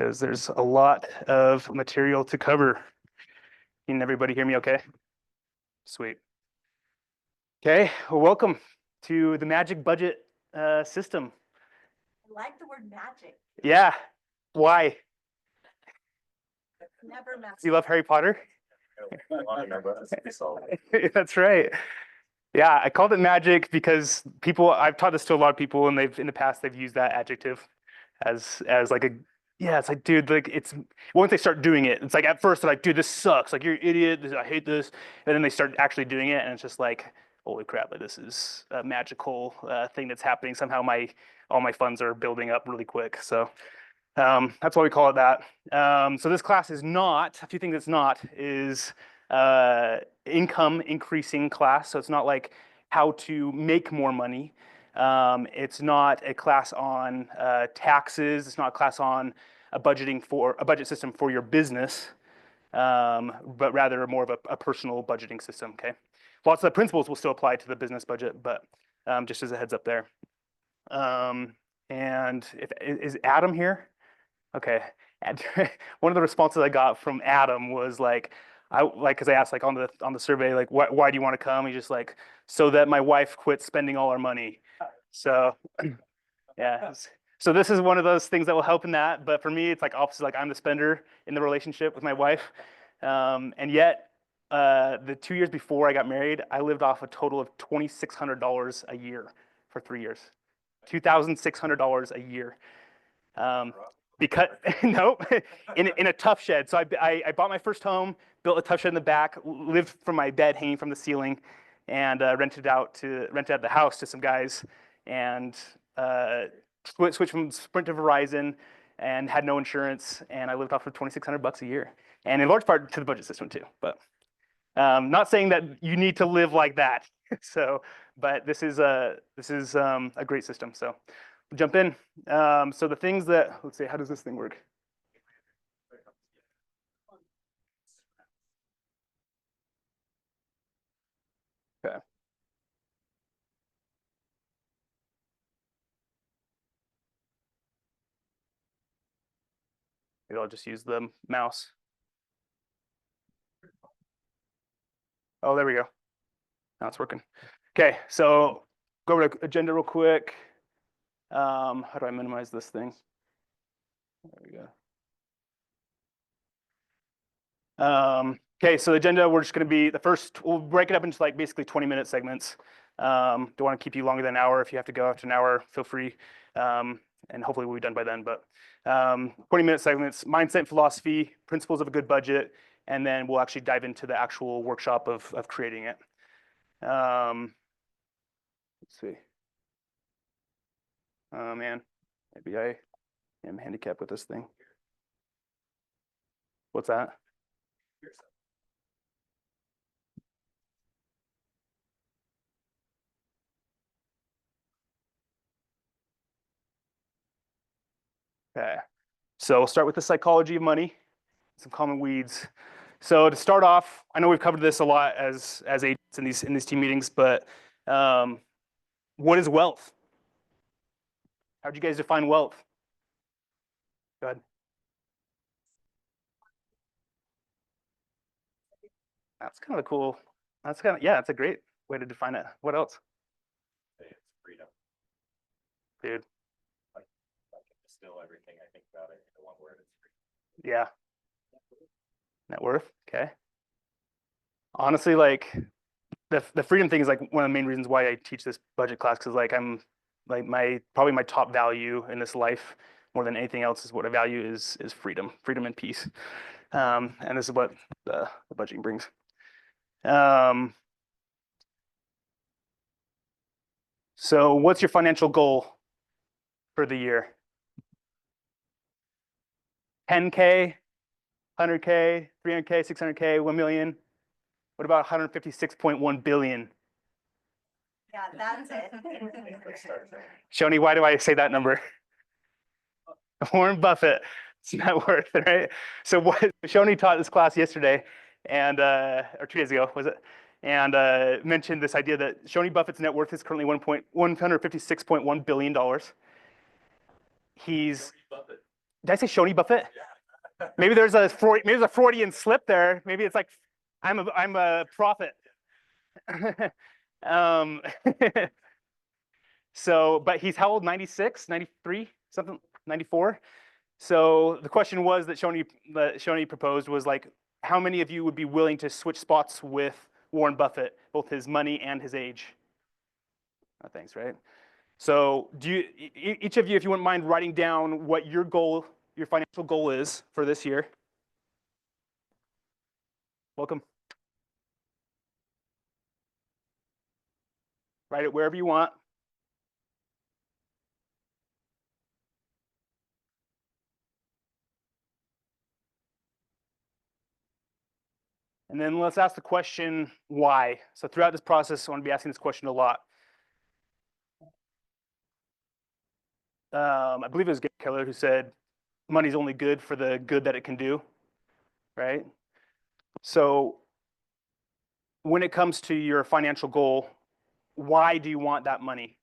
because there's a lot of material to cover. Can everybody hear me okay? Sweet. Okay, well, welcome to the Magic Budget system. I like the word magic. Yeah, why? Never Do mess. you love Harry Potter? That's right. Yeah, I called it magic because I've taught this to a lot of people, and in the past they've used that adjective as like it's like, dude, like once they start doing it, it's like at first they're like, dude, this sucks, like you're an idiot, I hate this, and then they start actually doing it, and it's just like, holy crap, like this is a magical thing that's happening. Somehow all my funds are building up really quick. So that's why we call it that. So this class is not, a few things it's not is income increasing class. So it's not like how to make more money. It's not a class on taxes. It's not a class on a budget system for your business, but rather more of a personal budgeting system. Okay, lots of the principles will still apply to the business budget, but just as a heads up there. And is Adam here? Okay. And one of the responses I got from Adam was like, because I asked like on the survey, like, why do you want to come? He's just like, so that my wife quits spending all our money. So yeah. So this is one of those things that will help in that. But for me, it's like opposite. Like I'm the spender in the relationship with my wife, and yet the 2 years before I got married, I lived off a total of $2,600 a year for 3 years. $2,600 a year. Because nope, in a tough shed. So I bought my first home, built a tough shed in the back, lived from my bed hanging from the ceiling, and rented out the house to some guys, and switched from Sprint to Verizon, and had no insurance, and I lived off of $2,600 a year, and in large part to the budget system too. But not saying that you need to live like that. So, but this is a great system. So jump in. So the things that, let's see, how does this thing work? Okay. Maybe I'll just use the mouse. Oh, there we go. Now it's working. Okay, so go over to agenda real quick. How do I minimize this thing? There we go. Okay, so the agenda, we're just going to be we'll break it up into like basically 20-minute segments. Don't want to keep you longer than an hour. If you have to go after an hour, feel free. And hopefully we'll be done by then. But 20-minute segments, mindset and philosophy, principles of a good budget, and then we'll actually dive into the actual workshop of creating it. Let's see. Oh man, maybe I am handicapped with this thing. What's that? Okay, so we'll start with the psychology of money, some common weeds. So to start off, I know we've covered this a lot as agents in these team meetings, but what is wealth? How'd you guys define wealth? Go ahead. That's kind of cool. Yeah, that's a great way to define it. What else? It's freedom. Dude. I can distill everything I think about it into one word. It's freedom. Yeah. Net worth. Okay. Honestly, like the freedom thing is like one of the main reasons why I teach this budget class, because like I'm like probably my top value in this life more than anything else is what I value is freedom and peace. And this is what the budgeting brings. So what's your financial goal for the year? 10K, 100K, 300K, 600K, 1 million. What about 156.1 billion? Yeah, that's it. Shoni, why do I say that number? Warren Buffett. It's net worth, right? So what Shoni taught this class yesterday, and or 2 days ago, was it? And mentioned this idea that Shoni Buffett's net worth is currently $156.1 billion. He's Did I say Shoni Buffett? Maybe there's a Freudian slip there. Maybe it's like I'm a prophet. um, so, but he's how old? 96, 93, something, 94. So the question was that Shoni proposed was like, how many of you would be willing to switch spots with Warren Buffett, both his money and his age? Oh, thanks, right? So each of you, if you wouldn't mind writing down what your goal, your financial goal is for this year. Welcome. Write it wherever you want. And then let's ask the question, why? So throughout this process, I want to be asking this question a lot. I believe it was Gary Keller who said, money's only good for the good that it can do, right? So when it comes to your financial goal, why do you want that money?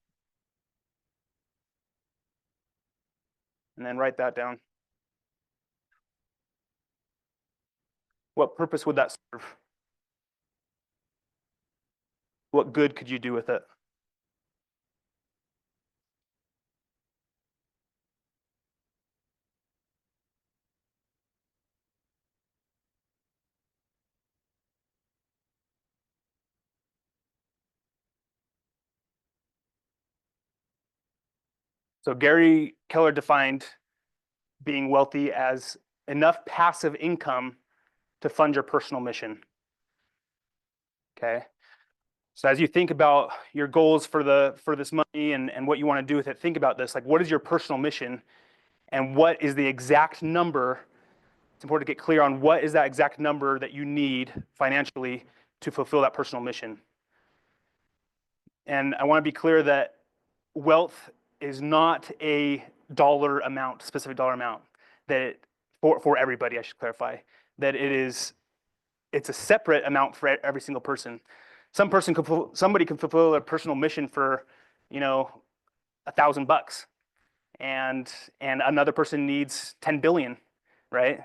And then write that down. What purpose would that serve? What good could you do with it? So Gary Keller defined being wealthy as enough passive income to fund your personal mission. Okay. So as you think about your goals for this money and what you want to do with it, think about this. Like, what is your personal mission, and what is the exact number? It's important to get clear on what is that exact number that you need financially to fulfill that personal mission. And I want to be clear that wealth is not a dollar amount, specific dollar amount, that for everybody, I should clarify, that it's a separate amount for every single person. Somebody can fulfill a personal mission for, $1,000, and another person needs 10 billion, right?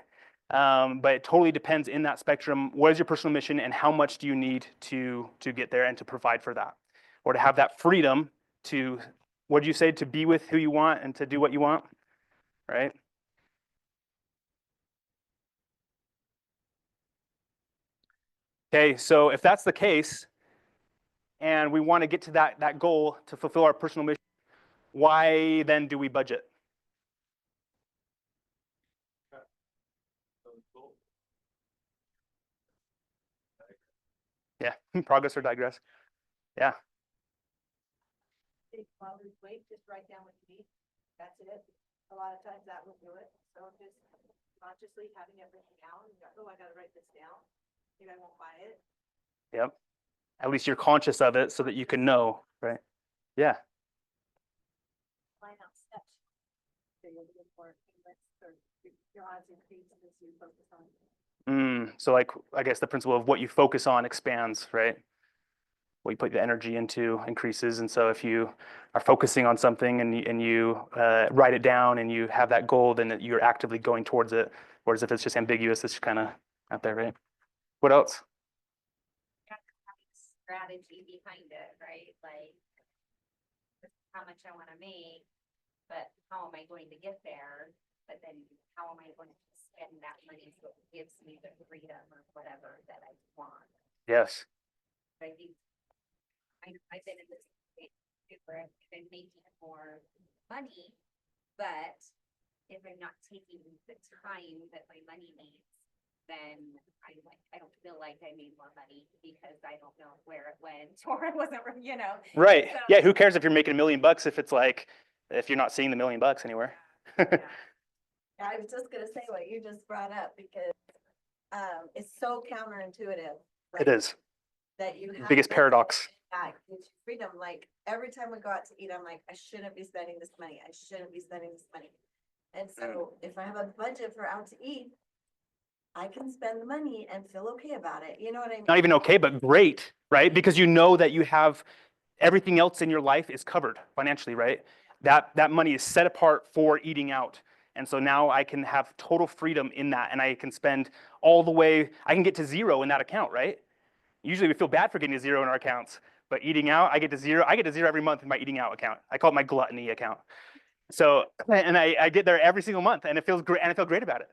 But it totally depends in that spectrum. What is your personal mission, and how much do you need to get there and to provide for that, or to have that freedom to, what did you say, to be with who you want and to do what you want, right? Okay, so if that's the case, and we want to get to that goal to fulfill our personal mission, why then do we budget? Yeah, progress or digress. Yeah. While we wait, just write down what you need. That's it. A lot of times that will do it. So just consciously having it written down. Oh, I gotta write this down. Maybe I won't buy it. Yep. At least you're conscious of it so that you can know, right? Yeah. Line out steps. So you'll be more your odds increase as you focus on. So like, I guess the principle of what you focus on expands, right? What you put the energy into increases. And so if you are focusing on something and you write it down and you have that goal, then you're actively going towards it. Whereas if it's just ambiguous, it's kind of out there, right? What else? Strategy behind it, right? Like, this is how much I want to make, but how am I going to get there? But then how am I going to spend that money so it gives me the freedom or whatever that I want? Yes. I think I've been in this state where I've been making more money, but if I'm not taking the time that my money needs, then I don't feel like I made more money because I don't know where it went or it wasn't, Right. So, Yeah. Who cares if you're making $1 million if it's like, if you're not seeing the $1 million anywhere? yeah. I was just gonna say what you just brought up because it's so counterintuitive. It is. That you have. Biggest this paradox. impact, gives you freedom. Like every time we go out to eat, I'm like, I shouldn't be spending this money. I shouldn't be spending this money. And so if I have a budget for out to eat, I can spend the money and feel okay about it. You know what I mean? Not even okay, but great, right? Because you know that you have everything else in your life is covered financially, right? That money is set apart for eating out. And so now I can have total freedom in that, and I can spend all the way, I can get to zero in that account, right? Usually we feel bad for getting to zero in our accounts, but eating out, I get to zero every month in my eating out account. I call it my gluttony account. So, and I get there every single month, and it feels great, and I feel great about it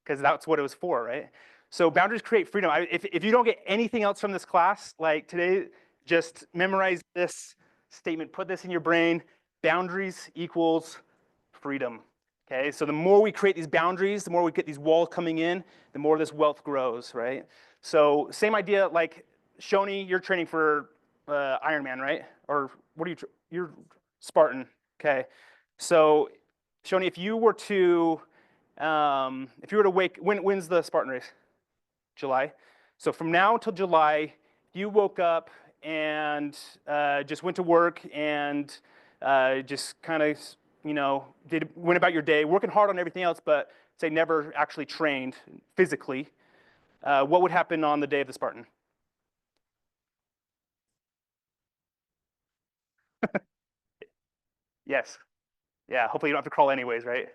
because that's what it was for, right? So boundaries create freedom. If you don't get anything else from this class, like today, just memorize this statement, put this in your brain. Boundaries equals freedom. Okay, so the more we create these boundaries, the more we get these walls coming in, the more this wealth grows, right? So same idea, like Shoni, you're training for Ironman, right? Or what are you? You're Spartan. Okay, so Shoni, if you were to wake, when's the Spartan race? July. So from now until July, you woke up and just went to work and just kind of, went about your day, working hard on everything else, but say never actually trained physically, what would happen on the day of the Spartan? Yes. Yeah, hopefully you don't have to crawl anyways, right?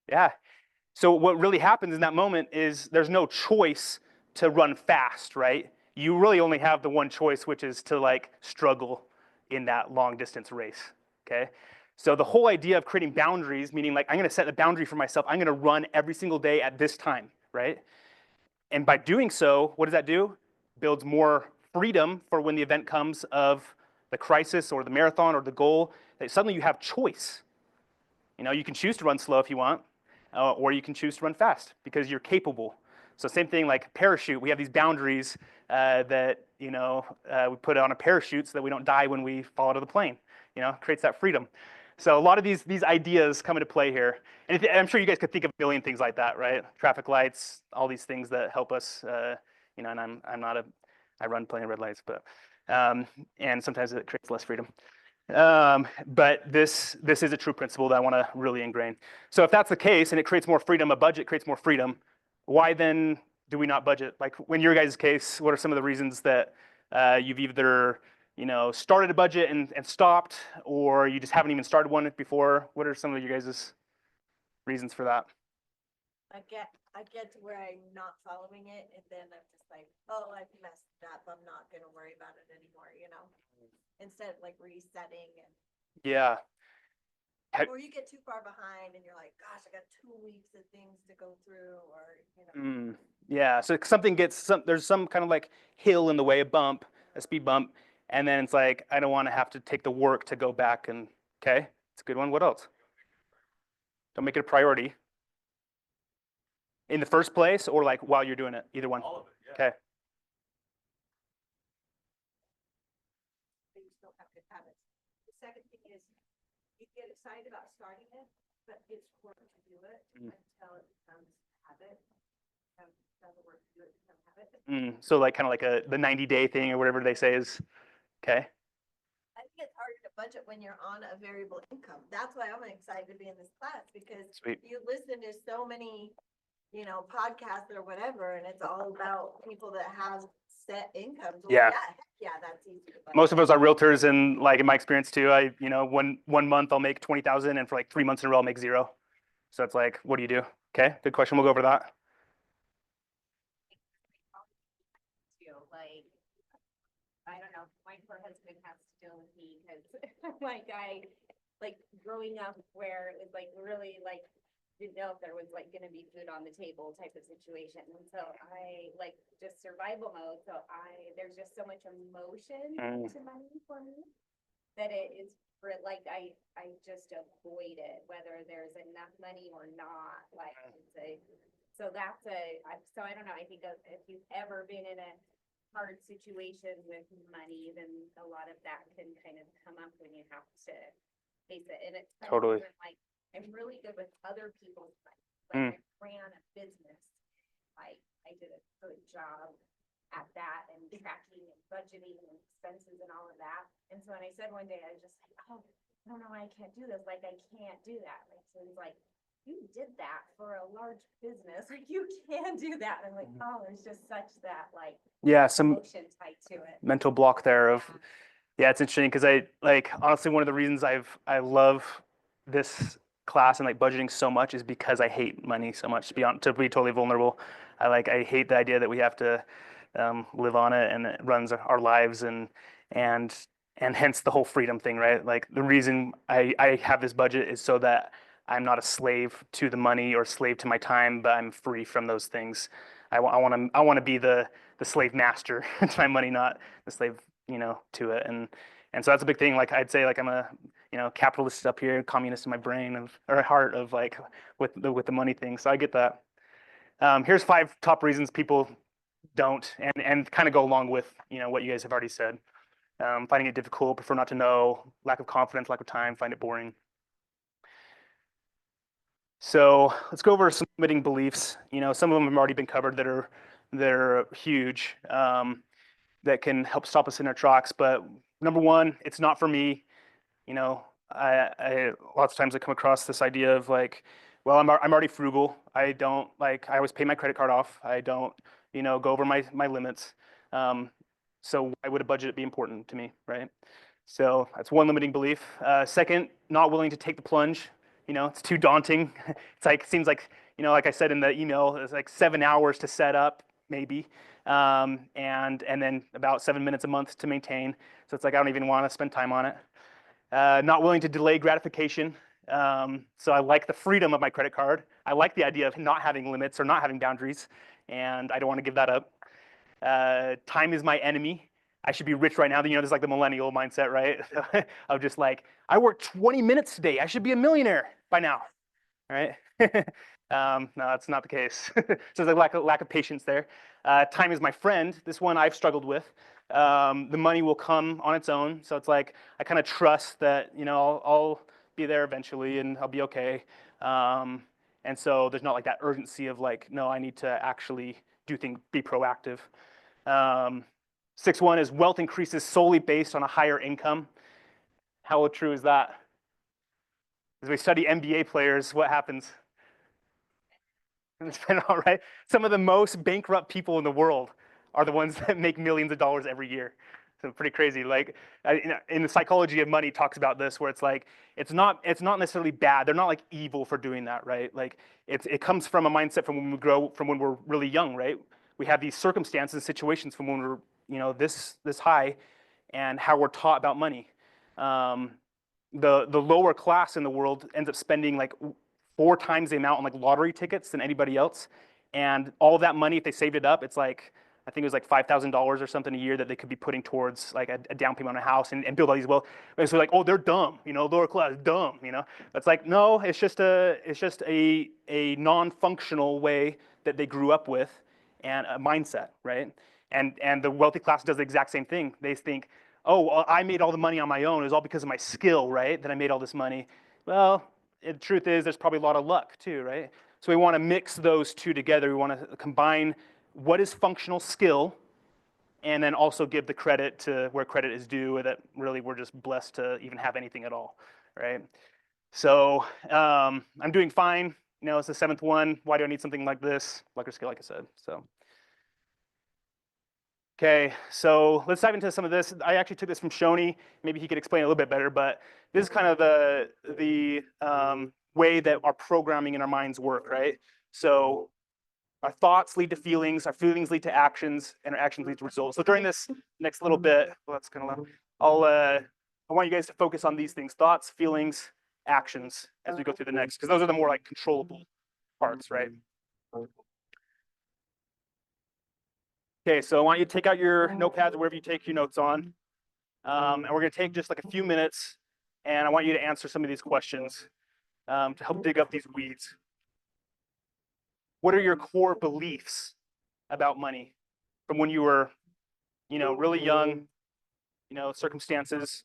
Yeah. So what really happens in that moment is there's no choice to run fast, right? You really only have the one choice, which is to like struggle in that long distance race, okay? So the whole idea of creating boundaries, meaning like I'm gonna set a boundary for myself, I'm gonna run every single day at this time, right? And by doing so, what does that do? Builds more freedom for when the event comes of the crisis or the marathon or the goal, that suddenly you have choice. You can choose to run slow if you want, or you can choose to run fast because you're capable. So same thing like parachute, we have these boundaries that we put on a parachute so that we don't die when we fall out of the plane. Creates that freedom. So a lot of these ideas come into play here, and I'm sure you guys could think of a billion things like that, right? Traffic lights, all these things that help us. And I run plenty of red lights, but and sometimes it creates less freedom. But this is a true principle that I want to really ingrain. So if that's the case and it creates more freedom, a budget creates more freedom, why then do we not budget? Like in your guys' case, what are some of the reasons that you've either started a budget and stopped, or you just haven't even started one before? What are some of you guys' reasons for that? I get to where I'm not following it, and then I'm just like, oh, I've messed up. I'm not gonna worry about it anymore, instead of like resetting and. Yeah. Or you get too far behind and you're like, gosh, I got 2 weeks of things to go through, or. Yeah, so there's some kind of like hill in the way, a speed bump, and then it's like, I don't want to have to take the work to go back and, okay, it's a good one. What else? Don't make it a priority. In the first place or like while you're doing it, either one? All of it, yeah. Okay. You still have good habits. The second thing is, you get excited about starting it, but it's work to do it until it becomes habit. Doesn't work to do it, become habit. So like kind of like the 90-day thing or whatever they say is, okay. I think it's harder to budget when you're on a variable income. That's why I'm excited to be in this class, because Sweet. you listen to so many, podcasts or whatever, and it's all about people that have set incomes. Well, Yeah. heck yeah, that's easy to budget. Most of us are realtors, and like in my experience too, one month I'll make 20,000, and for like 3 months in a row I'll make 0. So it's like, what do you do? Okay, good question. We'll go over that. Like, I don't know, my poor husband has to deal with me because like growing up where it was like really like didn't know if there was like gonna be food on the table type of situation. And so I like just survival mode. So there's just so much emotion to money for me that it is for like I just avoid it, whether there's enough money or not. Like so I don't know. I think if you've ever been in a hard situation with money, then a lot of that can kind of come up when you have to face it. And it's kind Totally. of like I'm really good with other people's money. Like I ran a business. I did a good job at that and tracking and budgeting and expenses and all of that. And so when I said one day, I was just like, oh, I don't know why I can't do this. Like I can't do that. Like so he's like, you did that for a large business. Like you can do that. And I'm like, oh, there's just such that like Some emotion tied to it. mental block there of, yeah, it's interesting because I like honestly one of the reasons I love this class and like budgeting so much is because I hate money so much. To be totally vulnerable, I hate the idea that we have to live on it and it runs our lives and and hence the whole freedom thing, right? Like the reason I have this budget is so that I'm not a slave to the money or slave to my time, but I'm free from those things. I want to be the slave master to my money, not the slave, to it. And so that's a big thing. Like I'd say, like I'm a capitalist up here, communist in my brain or heart of like with the money thing. So I get that. Here's 5 top reasons people don't, and kind of go along with what you guys have already said. Finding it difficult, prefer not to know, lack of confidence, lack of time, find it boring. So let's go over some limiting beliefs. Some of them have already been covered that are huge, that can help stop us in our tracks. But number one, it's not for me. I lots of times I come across this idea of like, well, I'm already frugal. I don't like, I always pay my credit card off. I don't, go over my limits. So why would a budget be important to me, right? So that's one limiting belief. Second, not willing to take the plunge. It's too daunting. It seems like, like I said in the email, it's like 7 hours to set up, maybe, and then about 7 minutes a month to maintain. So it's like I don't even want to spend time on it. Not willing to delay gratification. So I like the freedom of my credit card. I like the idea of not having limits or not having boundaries, and I don't want to give that up. Time is my enemy. I should be rich right now. There's like the millennial mindset, right? Of just like, I worked 20 minutes today. I should be a millionaire by now, right? No, that's not the case. So there's a lack of patience there. Time is my friend. This one I've struggled with. The money will come on its own. So it's like, I kind of trust that, I'll be there eventually and I'll be okay. And so there's not like that urgency of like, no, I need to actually do things, be proactive. 6.1 is wealth increases solely based on a higher income. How true is that? As we study NBA players, what happens? It's been all right. Some of the most bankrupt people in the world are the ones that make millions of dollars every year. So pretty crazy. Like in the psychology of money talks about this, where it's like it's not necessarily bad. They're not like evil for doing that, right? Like it comes from a mindset from when we grow, from when we're really young, right? We have these circumstances and situations from when we're this high, and how we're taught about money. The lower class in the world ends up spending like 4 times the amount on like lottery tickets than anybody else, and all of that money, if they saved it up, it's like I think it was like $5,000 or something a year that they could be putting towards like a down payment on a house and build all these wealth. And so like, oh, they're dumb, lower class, dumb, It's like, no, it's just a non-functional way that they grew up with and a mindset, right? And the wealthy class does the exact same thing. They think, oh, well, I made all the money on my own. It was all because of my skill, right? That I made all this money. Well, the truth is there's probably a lot of luck too, right? So we want to mix those two together. We want to combine what is functional skill and then also give the credit to where credit is due, that really we're just blessed to even have anything at all, right? So I'm doing fine. It's the 7th one. Why do I need something like this? Luck or skill, like I said. So. Okay, so let's dive into some of this. I actually took this from Shoni. Maybe he could explain a little bit better, but this is kind of the way that our programming in our minds work, right? So our thoughts lead to feelings, our feelings lead to actions, and our actions lead to results. So during this next little bit, well, that's kind of loud. I want you guys to focus on these things: thoughts, feelings, actions, as we go through the next, because those are the more like controllable parts, right? Okay, so I want you to take out your notepads or wherever you take your notes on. And we're going to take just like a few minutes, and I want you to answer some of these questions to help dig up these weeds. What are your core beliefs about money from when you were, really young, circumstances?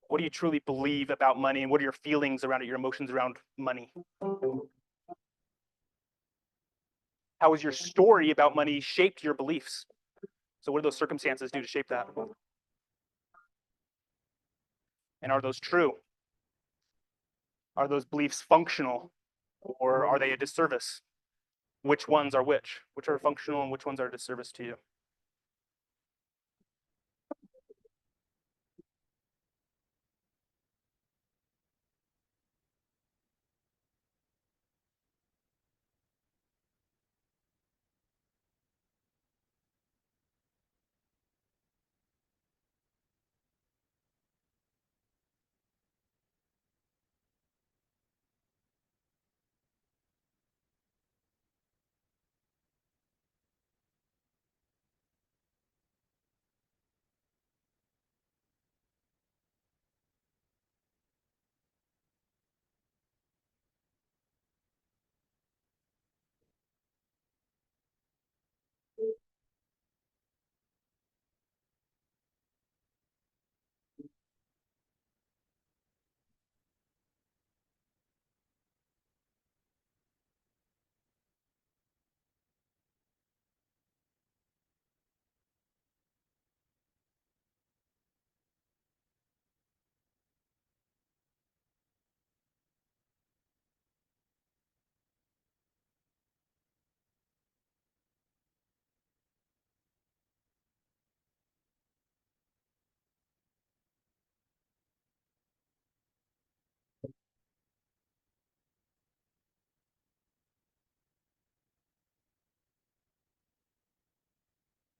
What do you truly believe about money, and what are your feelings around it, your emotions around money? How has your story about money shaped your beliefs? So what do those circumstances do to shape that? And are those true? Are those beliefs functional, or are they a disservice? Which ones are which? Which are functional and which ones are a disservice to you?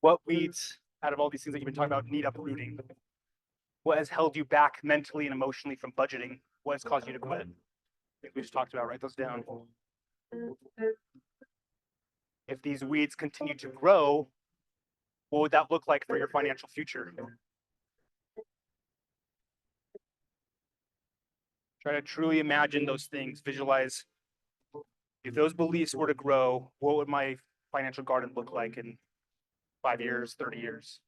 What weeds out of all these things that you've been talking about need uprooting? What has held you back mentally and emotionally from budgeting? What has caused you to quit? I think we just talked about, write those down. If these weeds continue to grow, what would that look like for your financial future? Try to truly imagine those things, visualize. If those beliefs were to grow, what would my financial garden look like in 5 years, 30 years?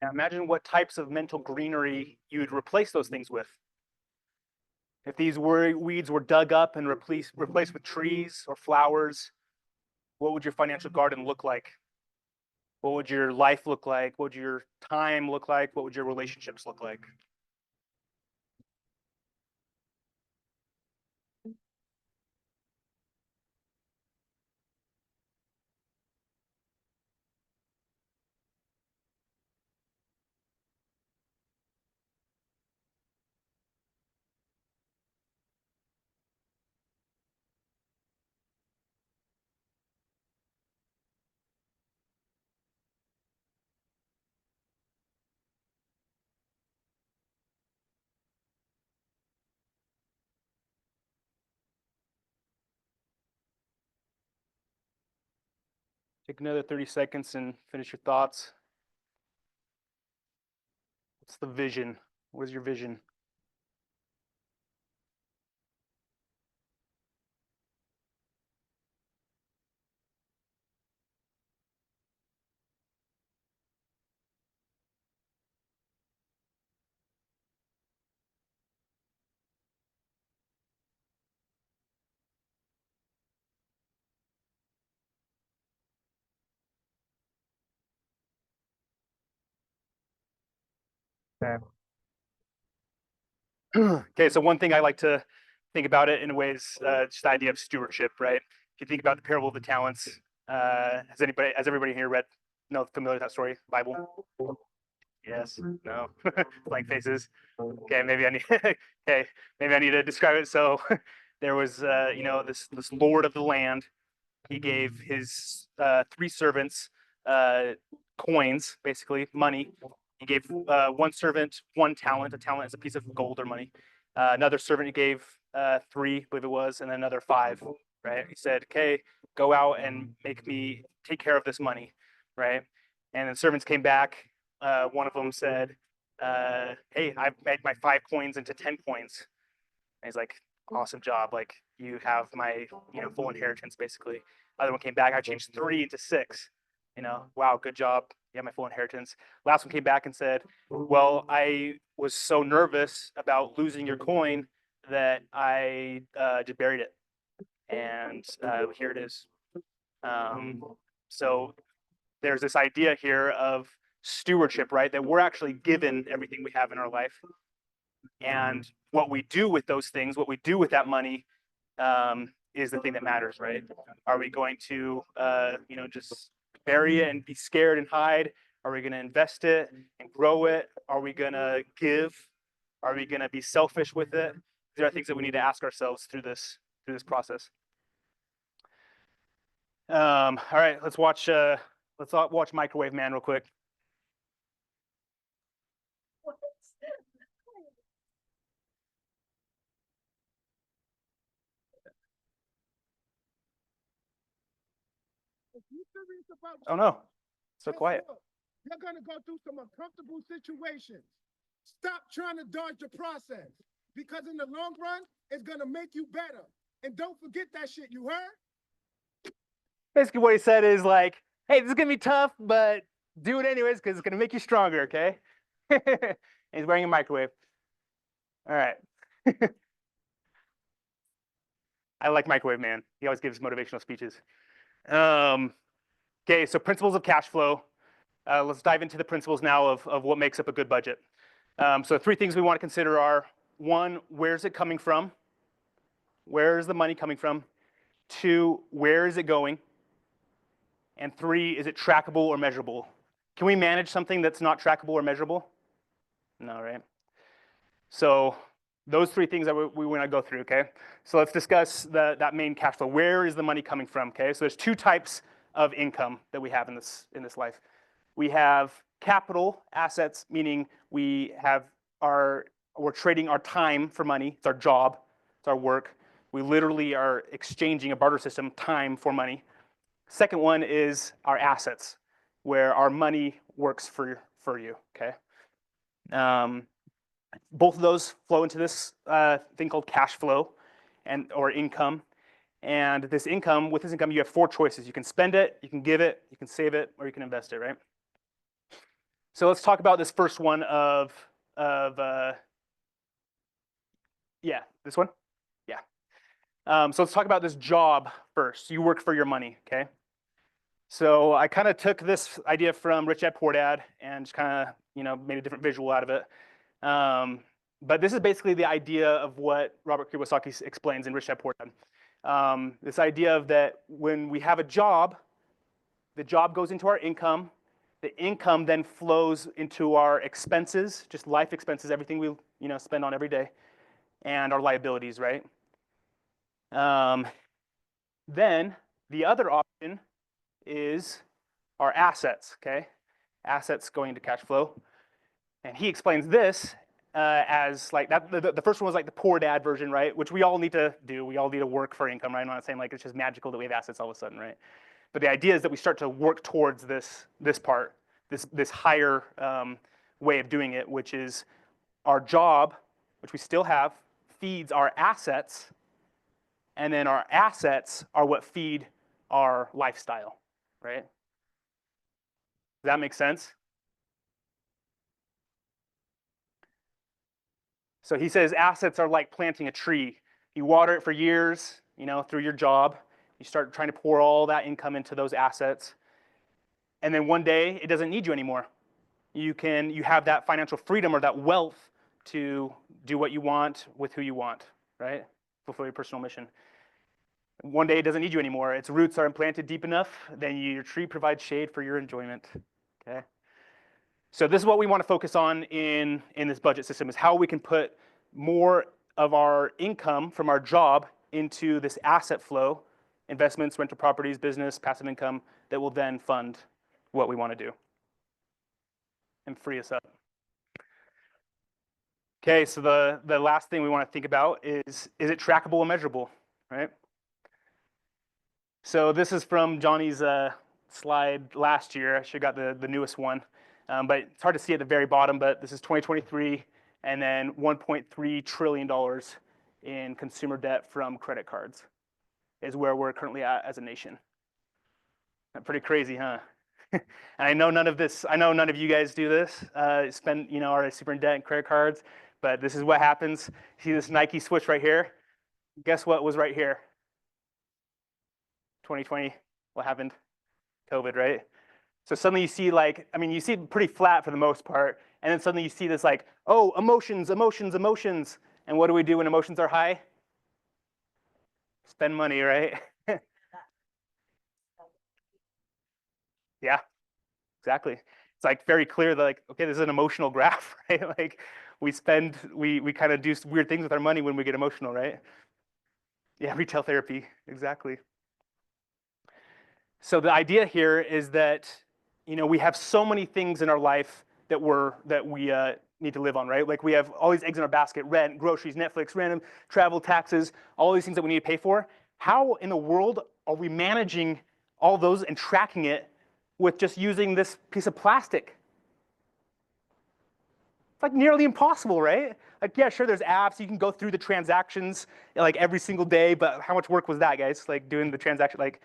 Now imagine what types of mental greenery you'd replace those things with. If these weeds were dug up and replaced with trees or flowers, what would your financial garden look like? What would your life look like? What would your time look like? What would your relationships look like? Take another 30 seconds and finish your thoughts. What's the vision? What is your vision? Okay. Okay, so one thing I like to think about it in a way is just the idea of stewardship, right? If you think about the parable of the talents, has everybody here read, familiar with that story, Bible? Yes, no, blank faces. Okay, maybe I need, okay, maybe I need to describe it. So there was, this lord of the land. He gave his 3 servants coins, basically money. He gave one servant 1 talent. A talent is a piece of gold or money. Another servant he gave 3, I believe it was, and then another 5. Right? He said, "Okay, go out and take care of this money." Right? And then servants came back. One of them said, "Hey, I've made my 5 coins into 10 coins." And he's like, "Awesome job! Like you have my full inheritance, basically." Other one came back. "I changed 3 into 6. Wow, good job. You have my full inheritance." Last one came back and said, "Well, I was so nervous about losing your coin that I just buried it, and here it is." Um, so there's this idea here of stewardship, right? That we're actually given everything we have in our life, and what we do with those things, what we do with that money, is the thing that matters, right? Are we going to, just bury it and be scared and hide? Are we going to invest it and grow it? Are we going to give? Are we going to be selfish with it? These are things that we need to ask ourselves through this process. All right, let's watch Microwave Man real quick. If you're serious about Oh no, so guess quiet. what? You're gonna go through some uncomfortable situations. Stop trying to dodge the process because in the long run, it's gonna make you better. And don't forget that shit. You heard? Basically, what he said is like, "Hey, this is gonna be tough, but do it anyways because it's gonna make you stronger." Okay. And he's wearing a microwave. All right. I like Microwave Man. He always gives motivational speeches. Okay, so principles of cash flow. Let's dive into the principles now of what makes up a good budget. So 3 things we want to consider are: 1, where's it coming from? where is the money coming from? 2, where is it going? And 3, is it trackable or measurable? Can we manage something that's not trackable or measurable? No, right? So those 3 things that we want to go through, okay? So let's discuss that main cash flow. Where is the money coming from, okay? So there's 2 types of income that we have in this life. We have capital assets, meaning we're trading our time for money. It's our job, it's our work. We literally are exchanging a barter system, time for money. Second one is our assets, where our money works for you, okay? Both of those flow into this thing called cash flow or income. And with this income, you have 4 choices. You can spend it, you can give it, you can save it, or you can invest it, right? So let's talk about this first one this one? Yeah. So let's talk about this job first. You work for your money, okay? So I kind of took this idea from Rich Dad Poor Dad and just kind of, made a different visual out of it. But this is basically the idea of what Robert Kiyosaki explains in Rich Dad Poor Dad. This idea of that when we have a job, the job goes into our income. The income then flows into our expenses, just life expenses, everything we spend on every day, and our liabilities, right? Then the other option is our assets, okay? Assets going into cash flow. And he explains this as like that. The first one was like the poor dad version, right? Which we all need to do. We all need to work for income, right? I'm not saying like it's just magical that we have assets all of a sudden, right? But the idea is that we start to work towards this part, this higher way of doing it, which is our job, which we still have, feeds our assets, and then our assets are what feed our lifestyle, right? Does that make sense? So he says assets are like planting a tree. You water it for years, through your job. You start trying to pour all that income into those assets. And then one day it doesn't need you anymore. You have that financial freedom or that wealth to do what you want with who you want, right? Fulfill your personal mission. One day it doesn't need you anymore. Its roots are implanted deep enough, then your tree provides shade for your enjoyment, okay? So this is what we want to focus on in this budget system, is how we can put more of our income from our job into this asset flow, investments, rental properties, business, passive income, that will then fund what we want to do and free us up. Okay, so the last thing we want to think about is it trackable and measurable, right? So this is from Johnny's slide last year. I should have got the newest one. But it's hard to see at the very bottom, but this is 2023, and then $1.3 trillion in consumer debt from credit cards is where we're currently at as a nation. Pretty crazy, huh? And I know none of you guys do this, are super in debt in credit cards, but this is what happens. See this Nike switch right here? Guess what was right here? 2020, what happened? COVID, right? So suddenly you see you see it pretty flat for the most part, and then suddenly you see this emotions. And what do we do when emotions are high? Spend money, right? Yeah, exactly. It's like very clear that okay, this is an emotional graph, right? Like we kind of do weird things with our money when we get emotional, right? Yeah, retail therapy, exactly. So the idea here is that we have so many things in our life that we need to live on, right? Like we have all these eggs in our basket: rent, groceries, Netflix, random travel, taxes, all these things that we need to pay for. How in the world are we managing all those and tracking it with just using this piece of plastic? It's like nearly impossible, right? Like, yeah, sure, there's apps. You can go through the transactions like every single day, but how much work was that, guys? Like doing the transaction, like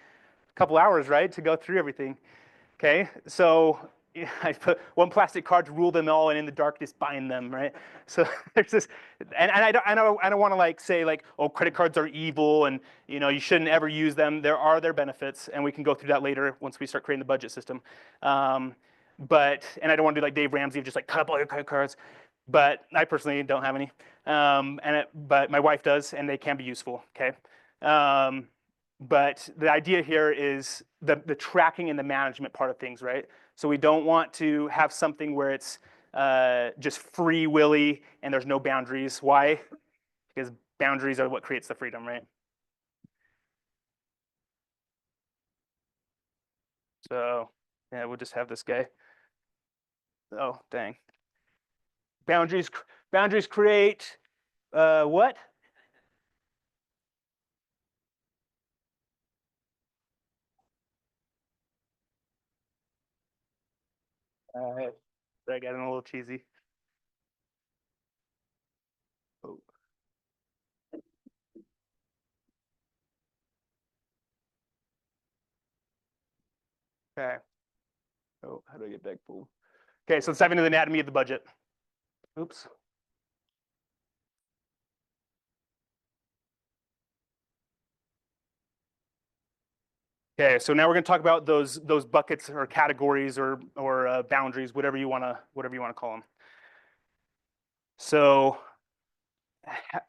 a couple hours, right, to go through everything. Okay, so I put one plastic card to rule them all, and in the darkness bind them, right? So there's this, and I don't want to say oh, credit cards are evil, and you shouldn't ever use them. There are their benefits, and we can go through that later once we start creating the budget system. And I don't want to do like Dave Ramsey of just cut up all your credit cards. but I personally don't have any. But my wife does, and they can be useful. Okay. But the idea here is the tracking and the management part of things, right? So we don't want to have something where it's just free willy and there's no boundaries. Why? Because boundaries are what creates the freedom, right? So yeah, we'll just have this guy. Oh, dang. Boundaries create what? Sorry, I got a little cheesy. Oh. Okay. Oh, how do I get back full? Okay, so let's dive into the anatomy of the budget. Oops. Okay, so now we're going to talk about those buckets or categories or boundaries, whatever you want to call them. So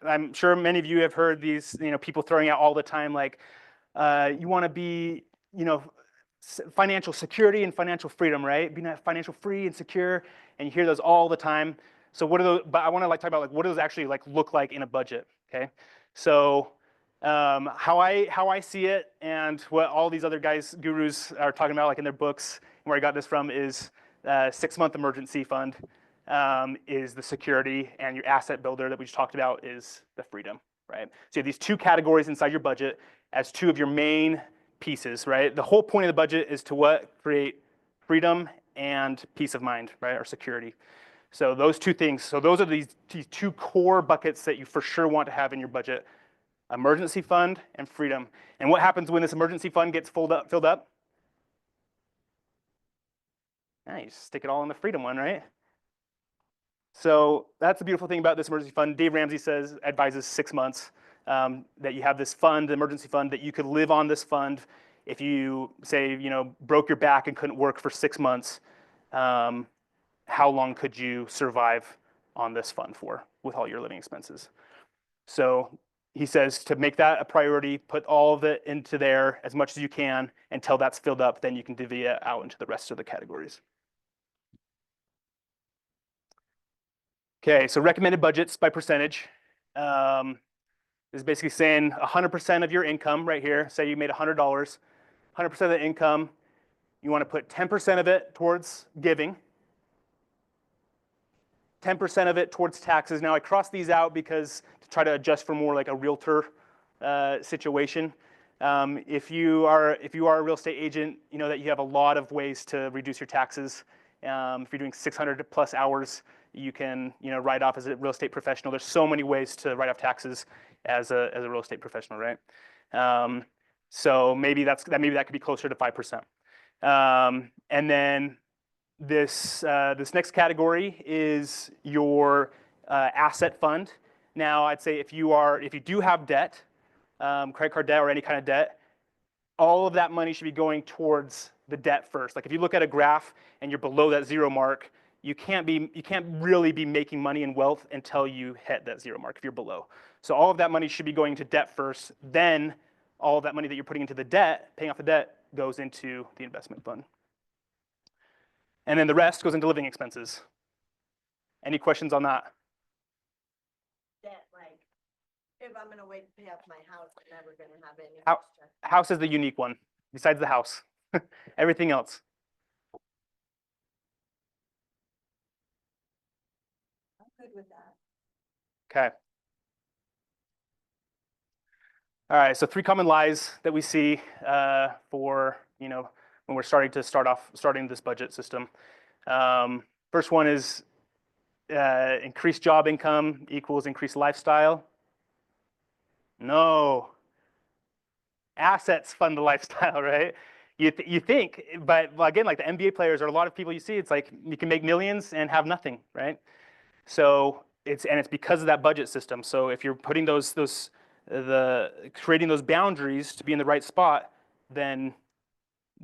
I'm sure many of you have heard these, people throwing out all the time, like you want to be, financial security and financial freedom, right? Being financial free and secure, and you hear those all the time. So what are those? But I want to talk about what does actually look like in a budget? Okay, so how I see it and what all these other gurus are talking about in their books, and where I got this from is 6-month emergency fund is the security, and your asset builder that we just talked about is the freedom, right? So you have these two categories inside your budget as two of your main pieces, right? The whole point of the budget is to create freedom and peace of mind, right? Or security. So those two things. So those are these two core buckets that you for sure want to have in your budget: emergency fund and freedom. And what happens when this emergency fund gets filled up? You stick it all in the freedom one, right? So that's the beautiful thing about this emergency fund. Dave Ramsey advises 6 months, that you have this fund, the emergency fund, that you could live on this fund if you say, broke your back and couldn't work for 6 months. How long could you survive on this fund for with all your living expenses? So he says to make that a priority, put all of it into there as much as you can until that's filled up. Then you can divvy it out into the rest of the categories. Okay, so recommended budgets by percentage. Is basically saying 100% of your income right here. Say you made $100, 100% of the income, you want to put 10% of it towards giving, 10% of it towards taxes. Now I cross these out because to try to adjust for more like a realtor situation. If you are a real estate agent, you know that you have a lot of ways to reduce your taxes. If you're doing 600 plus hours, you can write off as a real estate professional. There's so many ways to write off taxes as a real estate professional, right? So maybe that could be closer to 5%. And then this next category is your asset fund. Now I'd say if you do have debt, credit card debt or any kind of debt, all of that money should be going towards the debt first. Like if you look at a graph and you're below that zero mark, you can't really be making money and wealth until you hit that zero mark if you're below. So all of that money should be going to debt first. Then all of that money that you're putting into the debt, paying off the debt, goes into the investment fund. And then the rest goes into living expenses. Any questions on that? Debt, if I'm gonna wait to pay off my house, I'm never gonna have any How- extra. House is the unique one, besides the house. Everything else. I'm good with that. Okay. All right, so 3 common lies that we see for, when we're starting this budget system. First one is increased job income equals increased lifestyle. No. Assets fund the lifestyle, right? You think, but again, like the NBA players or a lot of people you see, it's like you can make millions and have nothing, right? So it's because of that budget system. So if you're putting creating those boundaries to be in the right spot, then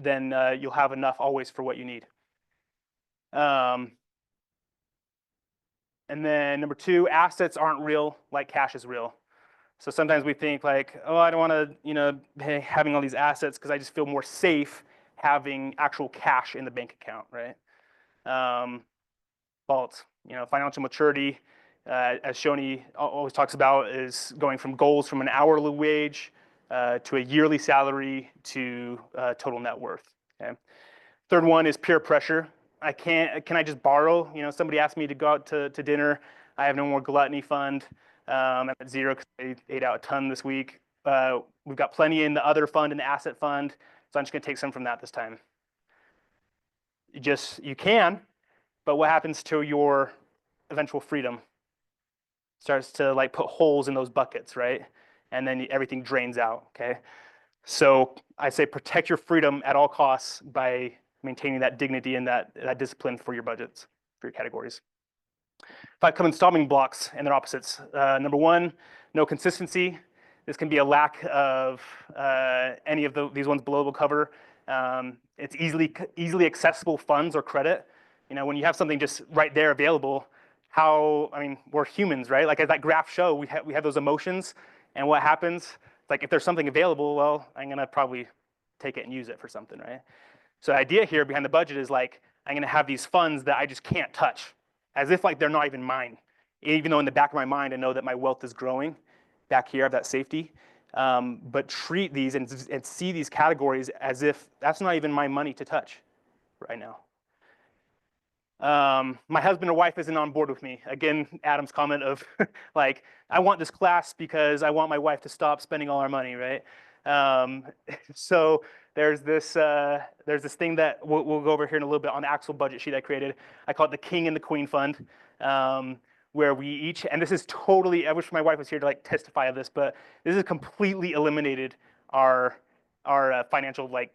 you'll have enough always for what you need. And And then number two, assets aren't real like cash is real. So sometimes we think like, oh, I don't want to, having all these assets because I just feel more safe having actual cash in the bank account, right? Fault, financial maturity, as Shoni always talks about, is going from goals from an hourly wage to a yearly salary to total net worth. Okay. Third one is peer pressure. Can I just borrow? Somebody asked me to go out to dinner. I have no more gluttony fund. I'm at zero because I ate out a ton this week. We've got plenty in the other fund and the asset fund. So I'm just going to take some from that this time. You can, but what happens to your eventual freedom? Starts to like put holes in those buckets, right? And then everything drains out, okay? So I say protect your freedom at all costs by maintaining that dignity and that discipline for your budgets, for your categories. 5 common stumbling blocks and their opposites. Number one, no consistency. This can be a lack of any of these ones below we'll cover. It's easily accessible funds or credit. When you have something just right there available, we're humans, right? Like as that graph show, we have those emotions, and what happens? Like if there's something available, well, I'm gonna probably take it and use it for something, right? So the idea here behind the budget is like, I'm gonna have these funds that I just can't touch, as if like they're not even mine. Even though in the back of my mind, I know that my wealth is growing. Back here, I have that safety. But treat these and see these categories as if that's not even my money to touch right now. My husband or wife isn't on board with me. Again, Adam's comment of like, I want this class because I want my wife to stop spending all our money, right? So there's this thing that we'll go over here in a little bit on the Axel budget sheet I created. I call it the King and the Queen Fund, where we each, and this is totally, I wish my wife was here to like testify of this, but this has completely eliminated our financial like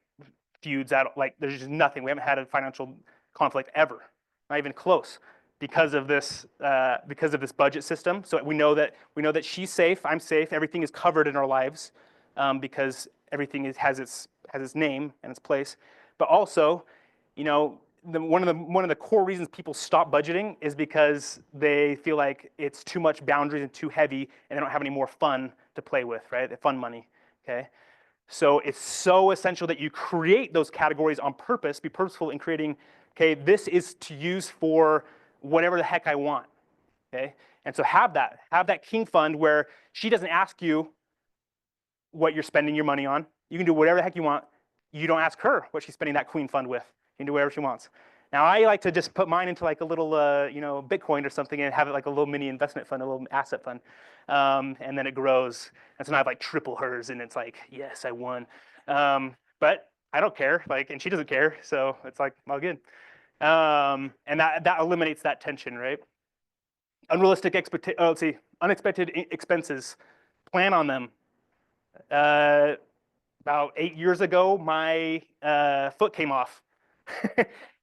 feuds out. Like there's just nothing. We haven't had a financial conflict ever. Not even close, because of this budget system. So we know that she's safe, I'm safe, everything is covered in our lives, because everything has its name and its place. But also, one of the core reasons people stop budgeting is because they feel like it's too much boundaries and too heavy, and they don't have any more fun to play with, right? The fun money. Okay. So it's so essential that you create those categories on purpose, be purposeful in creating. Okay, this is to use for whatever the heck I want. Okay, and so have that King Fund where she doesn't ask you what you're spending your money on. You can do whatever the heck you want. You don't ask her what she's spending that Queen Fund with. You can do whatever she wants. Now I like to just put mine into like a little, Bitcoin or something, and have it like a little mini investment fund, a little asset fund, and then it grows. And so now I have like triple hers, and it's like, yes, I won. But I don't care, and she doesn't care, so it's like, well, good. And that eliminates that tension, right? Unrealistic unexpected expenses. Plan on them. About 8 years ago, my foot came off.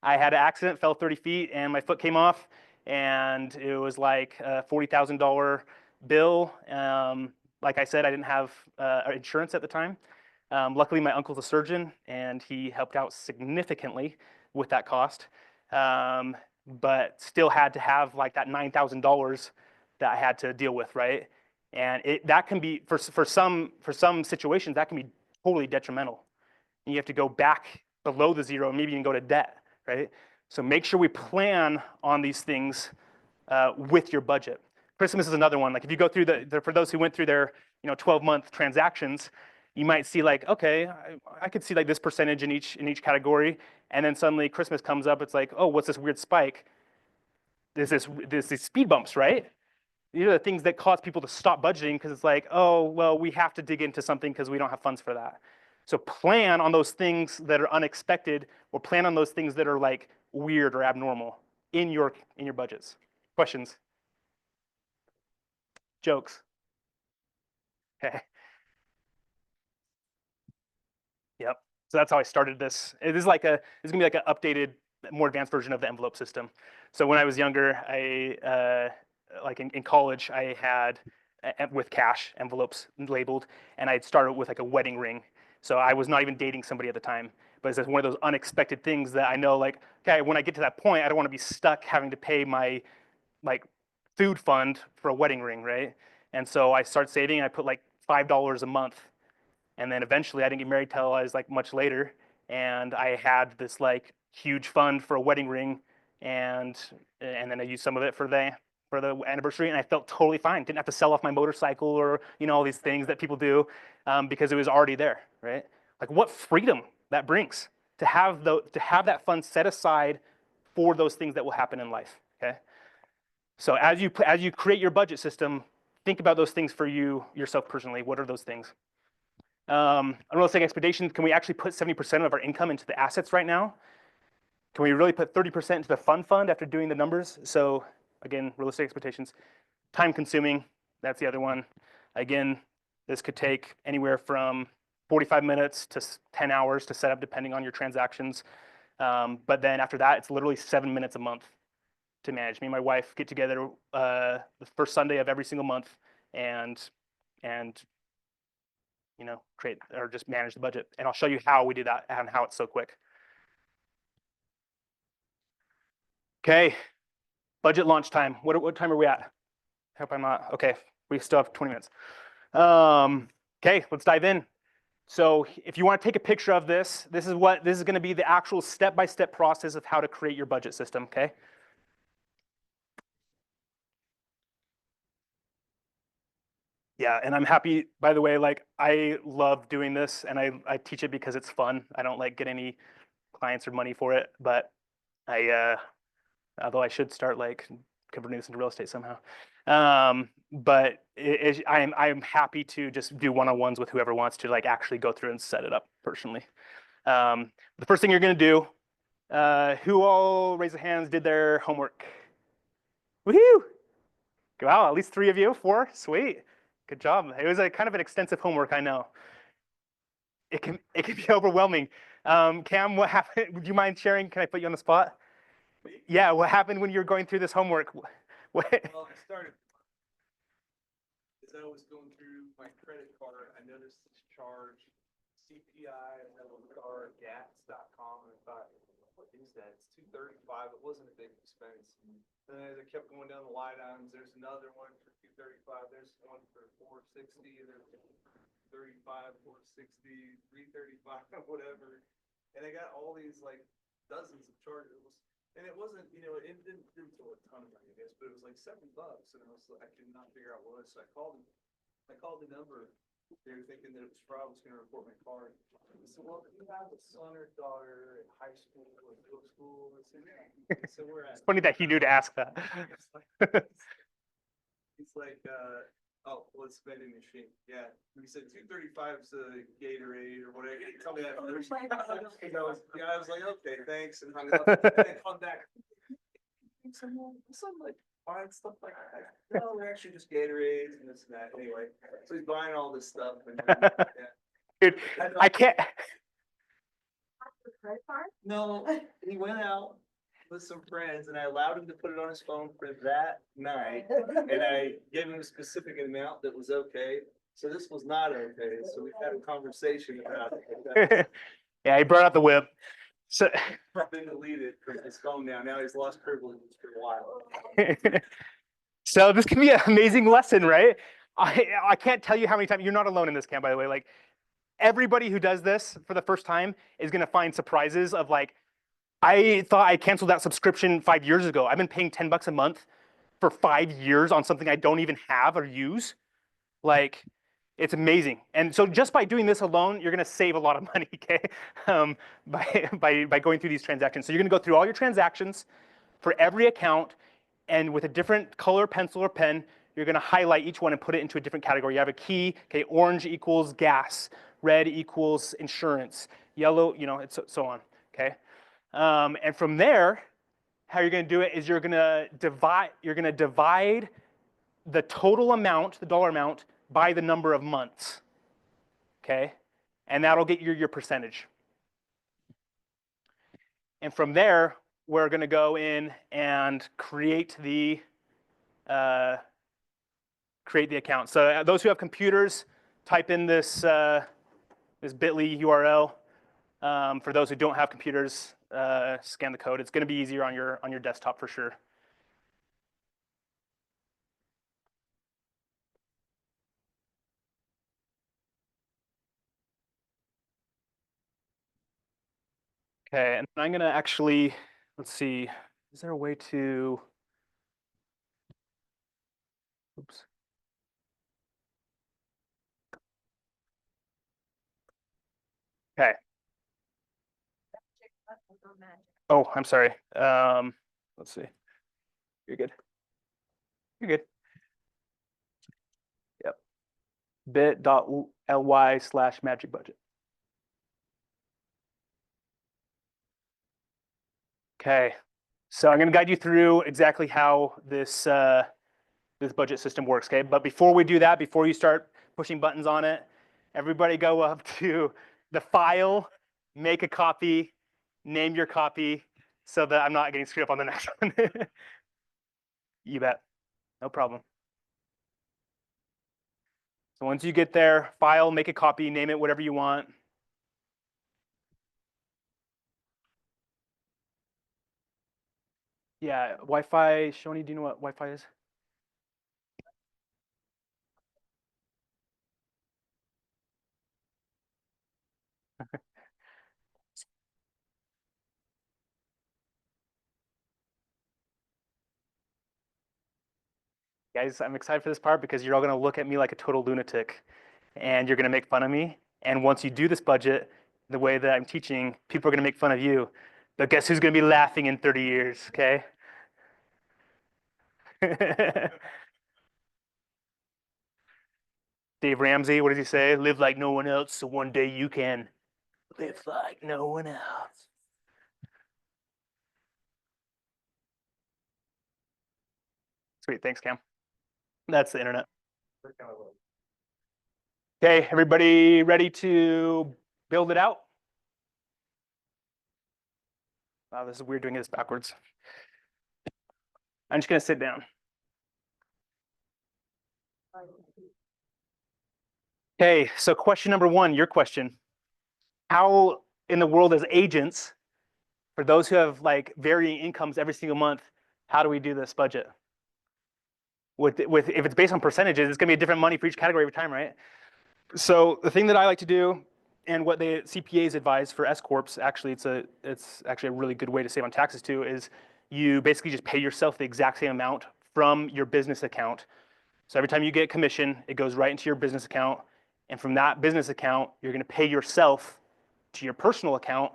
I had an accident, fell 30 feet, and my foot came off, and it was like a $40,000 bill. Like I said, I didn't have insurance at the time. Luckily, my uncle's a surgeon, and he helped out significantly with that cost, but still had to have like that $9,000 that I had to deal with, right? And that can be for some situations that can be totally detrimental. And you have to go back below the zero, maybe even go to debt, right? So make sure we plan on these things with your budget. Christmas is another one. Like if you go through for those who went through their 12-month transactions, you might see like, okay, I could see like this percentage in each category, and then suddenly Christmas comes up. It's like, oh, what's this weird spike? There's these speed bumps, right? These are the things that cause people to stop budgeting, because it's like, oh, well, we have to dig into something because we don't have funds for that. So plan on those things that are unexpected, or plan on those things that are like weird or abnormal in your budgets. Questions? Jokes? Okay. Yep. So that's how I started this. This is gonna be like an updated, more advanced version of the envelope system. So when I was younger, I like in college, I had with cash envelopes labeled, and I'd started with like a wedding ring. So I was not even dating somebody at the time, but it's just one of those unexpected things that I know, like, okay, when I get to that point, I don't want to be stuck having to pay my like food fund for a wedding ring, right? And so I started saving. I put like $5 a month, and then eventually I didn't get married till I was like much later, and I had this like huge fund for a wedding ring, and then I used some of it for the anniversary, and I felt totally fine. Didn't have to sell off my motorcycle or all these things that people do, because it was already there, right? Like what freedom that brings to have that fund set aside for those things that will happen in life. Okay. So as you create your budget system, think about those things for yourself personally. What are those things? Unrealistic expectations. Can we actually put 70% of our income into the assets right now? Can we really put 30% into the fund after doing the numbers? So again, realistic expectations. Time consuming, that's the other one. Again, this could take anywhere from 45 minutes to 10 hours to set up depending on your transactions. But then after that, it's literally 7 minutes a month to manage. Me and my wife get together the first Sunday of every single month and create or just manage the budget. And I'll show you how we do that and how it's so quick. Okay, budget launch time. What time are we at? I hope I'm not, okay, we still have 20 minutes. Okay, let's dive in. So if you want to take a picture of this, this is going to be the actual step-by-step process of how to create your budget system, okay? Yeah, and I'm happy, by the way, like I love doing this and I teach it because it's fun. I don't like get any clients or money for it, but although I should start like converting this into real estate somehow. But I'm happy to just do one-on-ones with whoever wants to like actually go through and set it up personally. The first thing you're gonna do, who all raise their hands did their homework? Woohoo! Wow, at least 3 of you, 4, sweet. Good job. It was a kind of an extensive homework, I know. It can be overwhelming. Cam, what happened? Would you mind sharing? Can I put you on the spot? Yeah, what happened when you were going through this homework? Well, I started, as I was going through my credit card, I noticed this charge, CPI, card, gas.com, and I thought, what is that? It's $235. It wasn't a big expense. And as I kept going down the line items, there's another one for $235. There's one for $460. There's $35, $460, $335, whatever. And I got all these like dozens of charges. And it wasn't, it didn't throw a ton of money, I guess, but it was like $7. And I could not figure out what it was. So I called the number. They were thinking that it was fraud, was going to report my card. I said, well, do you have a son or daughter in high school or middle school? I said, yeah. So we're at. It's funny that he knew to ask that. He's like, oh, well, it's vending machine. Yeah. He said $235 is a Gatorade or whatever. He told me that. I was like, okay, thanks. And hung up. And then come back. Some like buying stuff like that. No, they're actually just Gatorades and this and that. Anyway, so he's buying all this stuff. And yeah. Dude, I can't. Credit card? No, he went out with some friends and I allowed him to put it on his phone for that night. And I gave him a specific amount that was okay. So this was not okay. So we've had a conversation about it. Yeah, he brought out the whip. So I've been deleted from his phone now. Now he's lost privileges for a while. so this can be an amazing lesson, right? I can't tell you how many times, you're not alone in this, Cam, by the way. Like everybody who does this for the first time is going to find surprises of like, I thought I canceled that subscription 5 years ago. I've been paying $10 a month for 5 years on something I don't even have or use. Like, it's amazing. And so just by doing this alone, you're gonna save a lot of money, okay? By going through these transactions. So you're gonna go through all your transactions for every account, and with a different color pencil or pen, you're gonna highlight each one and put it into a different category. You have a key, okay, orange equals gas, red equals insurance, yellow, it's so on, okay? And from there, how you're gonna do it is you're gonna divide the total amount, the dollar amount, by the number of months, okay? And that'll get you your percentage. And from there, we're gonna go in and create the account. So those who have computers, type in this bit.ly URL. For those who don't have computers, scan the code. It's gonna be easier on your desktop for sure. Okay, and I'm gonna actually, let's see, is there a way to, oops. Okay, oh, I'm sorry. Let's see. You're good. You're good. Yep. bit.ly/magic budget. Okay, so I'm going to guide you through exactly how this this budget system works. Okay, but before we do that, before you start pushing buttons on it, everybody go up to the file, make a copy, name your copy, so that I'm not getting screwed up on the next one. You bet, no problem. So once you get there, file, make a copy, name it whatever you want. Yeah, Wi-Fi. Shoni, do you know what Wi-Fi is? Guys, I'm excited for this part because you're all gonna look at me like a total lunatic and you're gonna make fun of me. And once you do this budget, the way that I'm teaching, people are gonna make fun of you. But guess who's gonna be laughing in 30 years, okay? Dave Ramsey, what does he say? Live like no one else, so one day you can live like no one else. Sweet, thanks, Cam. That's the internet. Okay, everybody ready to build it out? Wow, this is weird doing this backwards. I'm just gonna sit down. Okay, so question number one, your question. How in the world as agents, for those who have like varying incomes every single month, how do we do this budget? With if it's based on percentages, it's gonna be a different money for each category every time, right? So the thing that I like to do, and what the CPAs advise for S corps, actually, it's actually a really good way to save on taxes too, is you basically just pay yourself the exact same amount from your business account. So every time you get commission, it goes right into your business account, and from that business account, you're going to pay yourself to your personal account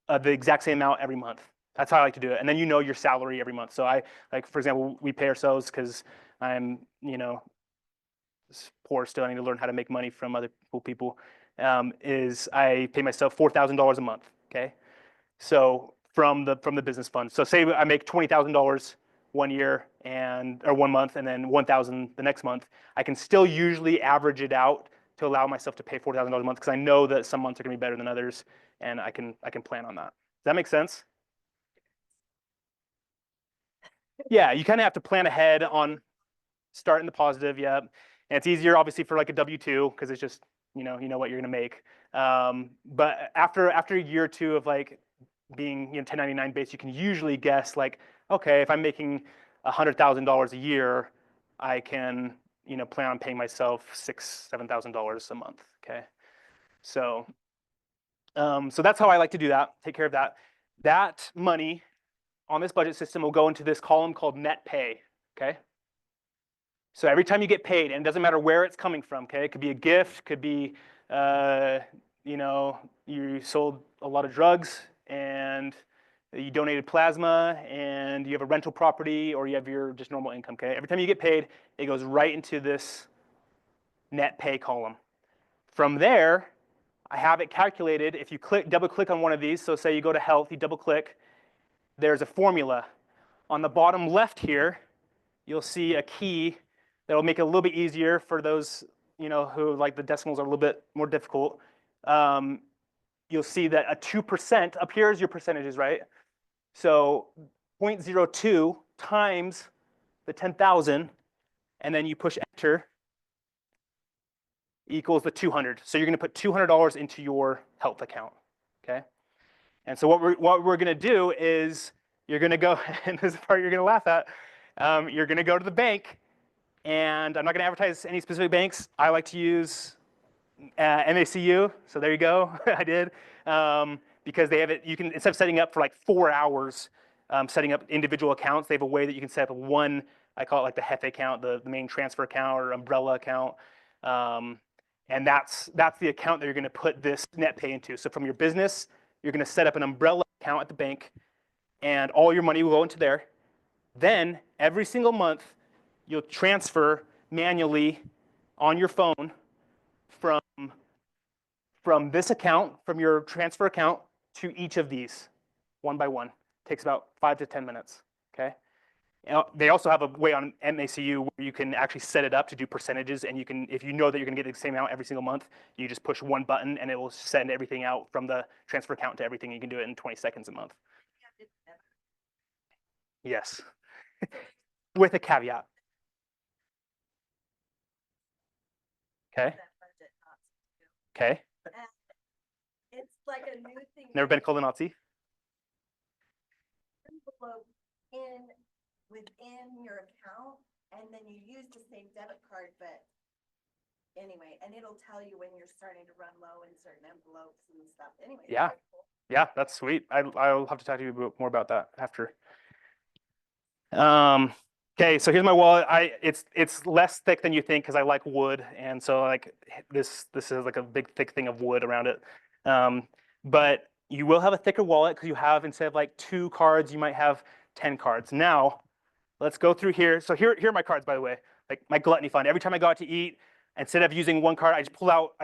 the exact same amount every month. That's how I like to do it, and then you know your salary every month. So I like, for example, we pay ourselves because I'm poor still. I need to learn how to make money from other people. Is I pay myself $4,000 a month. Okay, so from the business fund. So say I make $20,000 1 year or 1 month, and then 1,000 the next month. I can still usually average it out to allow myself to pay $4,000 a month because I know that some months are going to be better than others, and I can plan on that. Does that make sense? Yeah, you kind of have to plan ahead on starting the positive. Yeah, and it's easier obviously for like a W-2 because it's just you know what you're going to make. But after a year or two of like being 1099 based, you can usually guess like, okay, if I'm making $100,000 a year, I can plan on paying myself $6,000-7,000 a month. Okay, so so that's how I like to do that. Take care of that. That money on this budget system will go into this column called net pay. Okay. So every time you get paid, and it doesn't matter where it's coming from, okay? It could be a gift, could be, you sold a lot of drugs and you donated plasma and you have a rental property or you have your just normal income, okay? Every time you get paid, it goes right into this net pay column. From there, I have it calculated. If you double click on one of these, so say you go to health, you double click, there's a formula. On the bottom left here, you'll see a key that'll make it a little bit easier for those who like the decimals are a little bit more difficult. You'll see that a 2% up here is your percentages, right? So 0.02 times the 10,000, and then you push enter, equals the 200. So you're going to put $200 into your health account, okay? And so what we're going to do is you're going to go, and this is the part you're going to laugh at. You're going to go to the bank. And I'm not going to advertise any specific banks. I like to use MACU, so there you go. I did. because they have it, you can, instead of setting up for like 4 hours, setting up individual accounts, they have a way that you can set up one, I call it like the Hefe account, the main transfer account or umbrella account. And that's the account that you're going to put this NetPay into. So from your business, you're going to set up an umbrella account at the bank, and all your money will go into there. Then every single month, you'll transfer manually on your phone from this account, from your transfer account, to each of these, one by one. Takes about 5 to 10 minutes, okay? They also have a way on MACU where you can actually set it up to do percentages, and you can, if you know that you're gonna get the same amount every single month, you just push one button and it will send everything out from the transfer account to everything. You can do it in 20 seconds a month. Yes, with a caveat. Okay, That budget not to do. okay. It's like a new thing. Never been called a Nazi? Envelope within your account, and then you use the same debit card, but anyway, and it'll tell you when you're starting to run low in certain envelopes and stuff. Anyway. it's Yeah. very cool. Yeah, that's sweet. I'll have to talk to you more about that after. Okay, so here's my wallet. It's less thick than you think because I like wood, and so like this is like a big thick thing of wood around it. But you will have a thicker wallet because you have, instead of like 2 cards, you might have 10 cards. Now, let's go through here. So here are my cards, by the way. Like my gluttony fund. Every time I go out to eat, instead of using one card, I just pull out.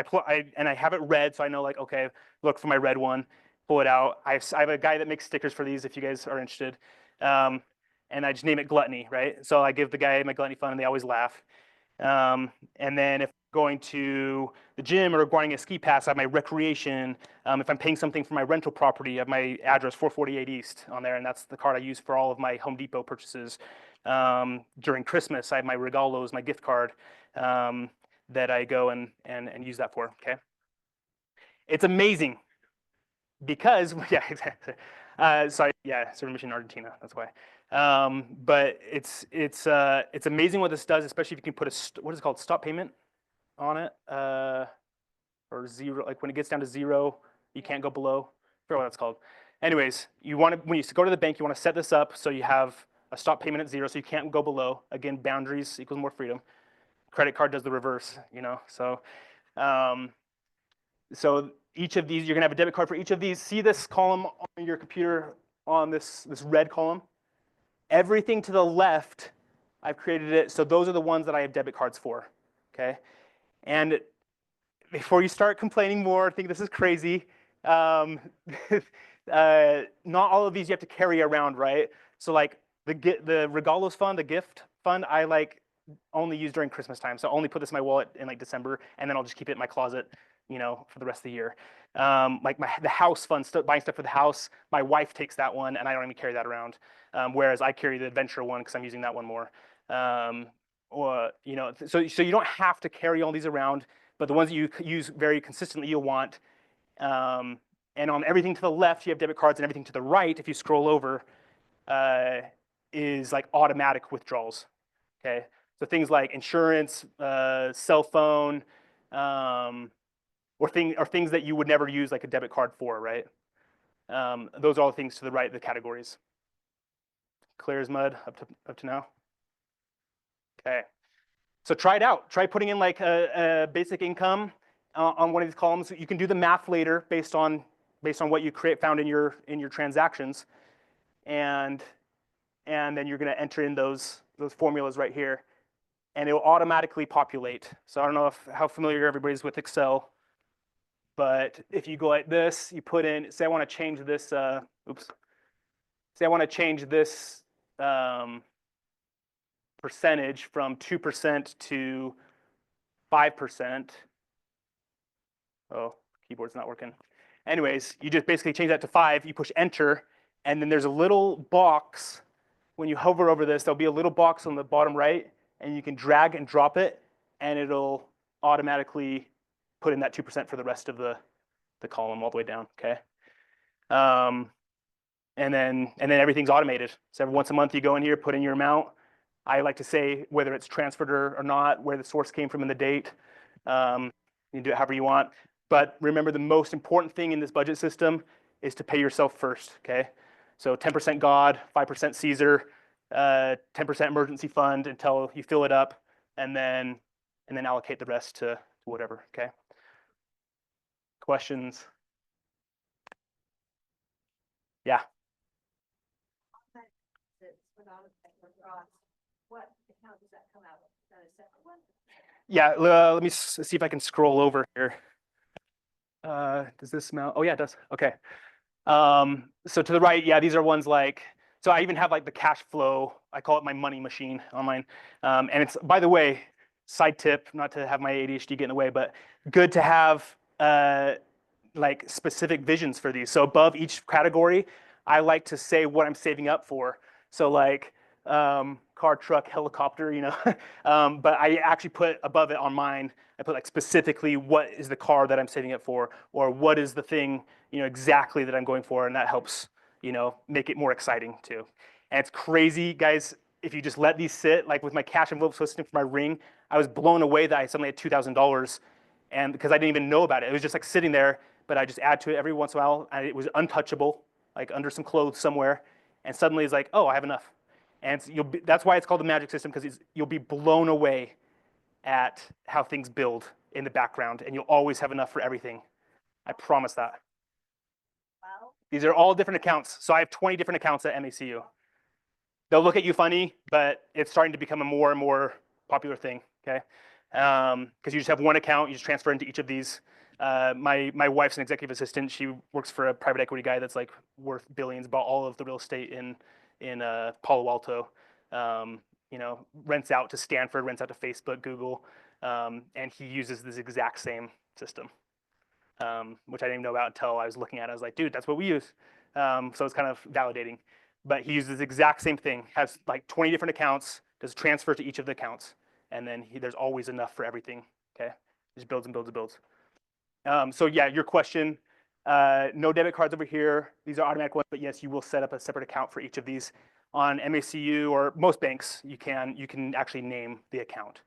And I have it red, so I know like, okay, look for my red one. Pull it out. I have a guy that makes stickers for these if you guys are interested. And I just name it gluttony, right? So I give the guy my gluttony fund, and they always laugh. And then if I'm going to the gym or acquiring a ski pass, I have my recreation. If I'm paying something for my rental property, I have my address 448 East on there, and that's the card I use for all of my Home Depot purchases. During Christmas, I have my Regalos, my gift card, that I go and use that for, okay? It's amazing because, yeah, exactly. Sorry, yeah, Silver Mission, Argentina, that's why. But it's amazing what this does, especially if you can put what is it called, stop payment on it, or zero, like when it gets down to 0, you can't go below. I forget what that's called. Anyways, when you go to the bank, you want to set this up so you have a stop payment at 0, so you can't go below. Again, boundaries equals more freedom. Credit card does the reverse, you know. So, so each of these, you're gonna have a debit card for each of these. See this column on your computer, on this red column? Everything to the left, I've created it, so those are the ones that I have debit cards for, okay? And before you start complaining more, think this is crazy, not all of these you have to carry around, right? So like the Regalos fund, the gift fund, I like only use during Christmas time. So I only put this in my wallet in like December, and then I'll just keep it in my closet, you know, for the rest of the year. Like the house fund, buying stuff for the house, my wife takes that one, and I don't even carry that around. Whereas I carry the adventure one because I'm using that one more. Or you know, so you don't have to carry all these around, but the ones that you use very consistently, you'll want. And on everything to the left, you have debit cards, and everything to the right, if you scroll over, is like automatic withdrawals. Okay, so things like insurance, cell phone, or things that you would never use like a debit card for, right? Those are all things to the right of the categories. Clear as mud up to now. Okay, so try it out. Try putting in like a basic income on one of these columns. You can do the math later based on what you found in your transactions, and then you're going to enter in those formulas right here, and it will automatically populate. So I don't know how familiar everybody's with Excel, but if you go like this, you put in, say I want to change this. Say I want to change this percentage from 2% to 5%. Oh, keyboard's not working. Anyways, you just basically change that to 5, you push enter, and then there's a little box. When you hover over this, there'll be a little box on the bottom right, and you can drag and drop it, and it'll automatically put in that 2% for the rest of the column all the way down, okay? And then everything's automated. So every once a month you go in here, put in your amount. I like to say whether it's transferred or not, where the source came from and the date. You can do it however you want. But remember, the most important thing in this budget system is to pay yourself first, okay? So 10% God, 5% Caesar, 10% emergency fund until you fill it up, and then allocate the rest to whatever, okay? Questions? Yeah. That's without a cross. What account does that come out of? Is that a separate one? Yeah, let me see if I can scroll over here. Does this smell? Oh yeah, it does. Okay. So to the right, yeah, these are ones like, so I even have like the cash flow. I call it my money machine on mine. And it's, by the way, side tip, not to have my ADHD get in the way, but good to have like specific visions for these. So above each category, I like to say what I'm saving up for. So like car, truck, helicopter, you know, but I actually put above it on mine, I put like specifically what is the car that I'm saving up for, or what is the thing, you know, exactly that I'm going for, and that helps, you know, make it more exciting too. And it's crazy, guys, if you just let these sit, like with my cash envelope system for my ring, I was blown away that I suddenly had $2,000, and because I didn't even know about it. It was just like sitting there, but I just add to it every once in a while, and it was untouchable, like under some clothes somewhere, and suddenly it's like, oh, I have enough. And that's why it's called the magic system, because you'll be blown away at how things build in the background, and you'll always have enough for everything. I promise that. Well, These are all different accounts. So I have 20 different accounts at MACU. They'll look at you funny, but it's starting to become a more and more popular thing, okay? Because you just have one account, you just transfer into each of these. My wife's an executive assistant. She works for a private equity guy that's like worth billions, bought all of the real estate in Palo Alto. You know, rents out to Stanford, rents out to Facebook, Google, and he uses this exact same system, which I didn't even know about until I was looking at it. I was like, dude, that's what we use. So it's kind of validating. But he uses the exact same thing, has like 20 different accounts, does transfer to each of the accounts, and then there's always enough for everything, okay? Just builds and builds and builds. So yeah, your question, no debit cards over here. These are automatic ones, but yes, you will set up a separate account for each of these. On MACU or most banks, you can actually name the account.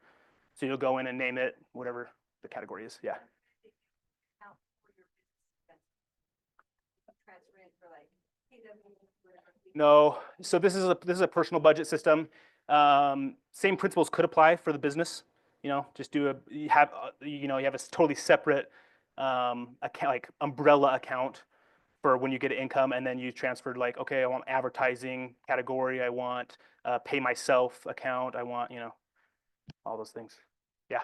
So you'll go in and name it, whatever the category is, yeah. account for your business expenses. Transfer in for like KW, whatever. No, so this is a personal budget system. Same principles could apply for the business. You know, just you have a totally separate account, like umbrella account for when you get income, and then you transferred like, okay, I want advertising category, I want pay myself account, I want, you know, all those things. Yeah.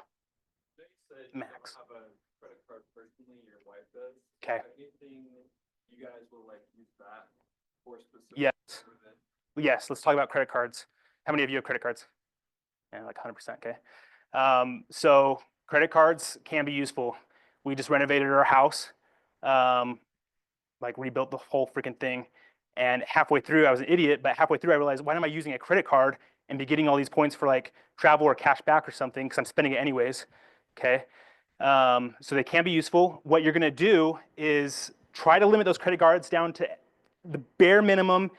They said you don't Max. have a credit card personally, your wife does. Okay. Anything you guys will like use that for specific? Yes. for the- Yes, let's talk about credit cards. How many of you have credit cards? Yeah, like 100%, okay. So credit cards can be useful. We just renovated our house, like rebuilt the whole freaking thing. And halfway through, I was an idiot, but halfway through I realized, why am I using a credit card and be getting all these points for like travel or cash back or something, because I'm spending it anyways, okay? So they can be useful. What you're gonna do is try to limit those credit cards down to the bare minimum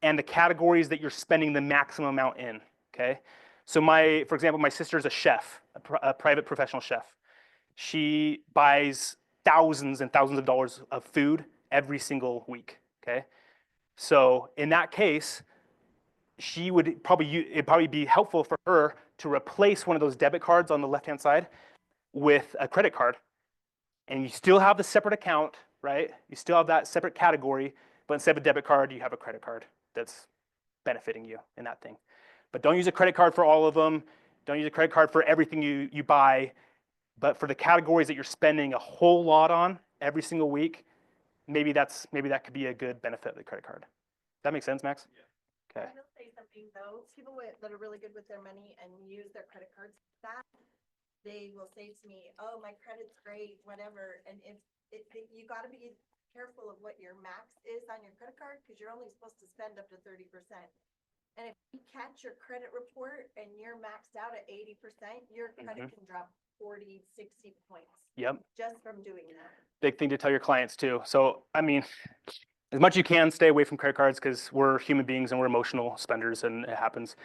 and the categories that you're spending the maximum amount in, okay? So for example, my sister's a chef, a private professional chef. She buys thousands and thousands of dollars of food every single week, okay? So in that case, it'd probably be helpful for her to replace one of those debit cards on the left-hand side with a credit card. And you still have the separate account, right? You still have that separate category, but instead of a debit card, you have a credit card that's benefiting you in that thing. But don't use a credit card for all of them. Don't use a credit card for everything you buy. But for the categories that you're spending a whole lot on every single week, maybe that could be a good benefit of the credit card. Does that make sense, Max? Yeah. Okay. I will say something though, people that are really good with their money and use their credit cards, that they will say to me, oh, my credit's great, whatever, and you gotta be careful of what your max is on your credit card, because you're only supposed to spend up to 30%. And if you catch your credit report and you're maxed out at 80%, your credit can drop 40, 60 points Yep. just from doing that. Big thing to tell your clients too. So, I mean, as much as you can, stay away from credit cards, because we're human beings and we're emotional spenders and it happens.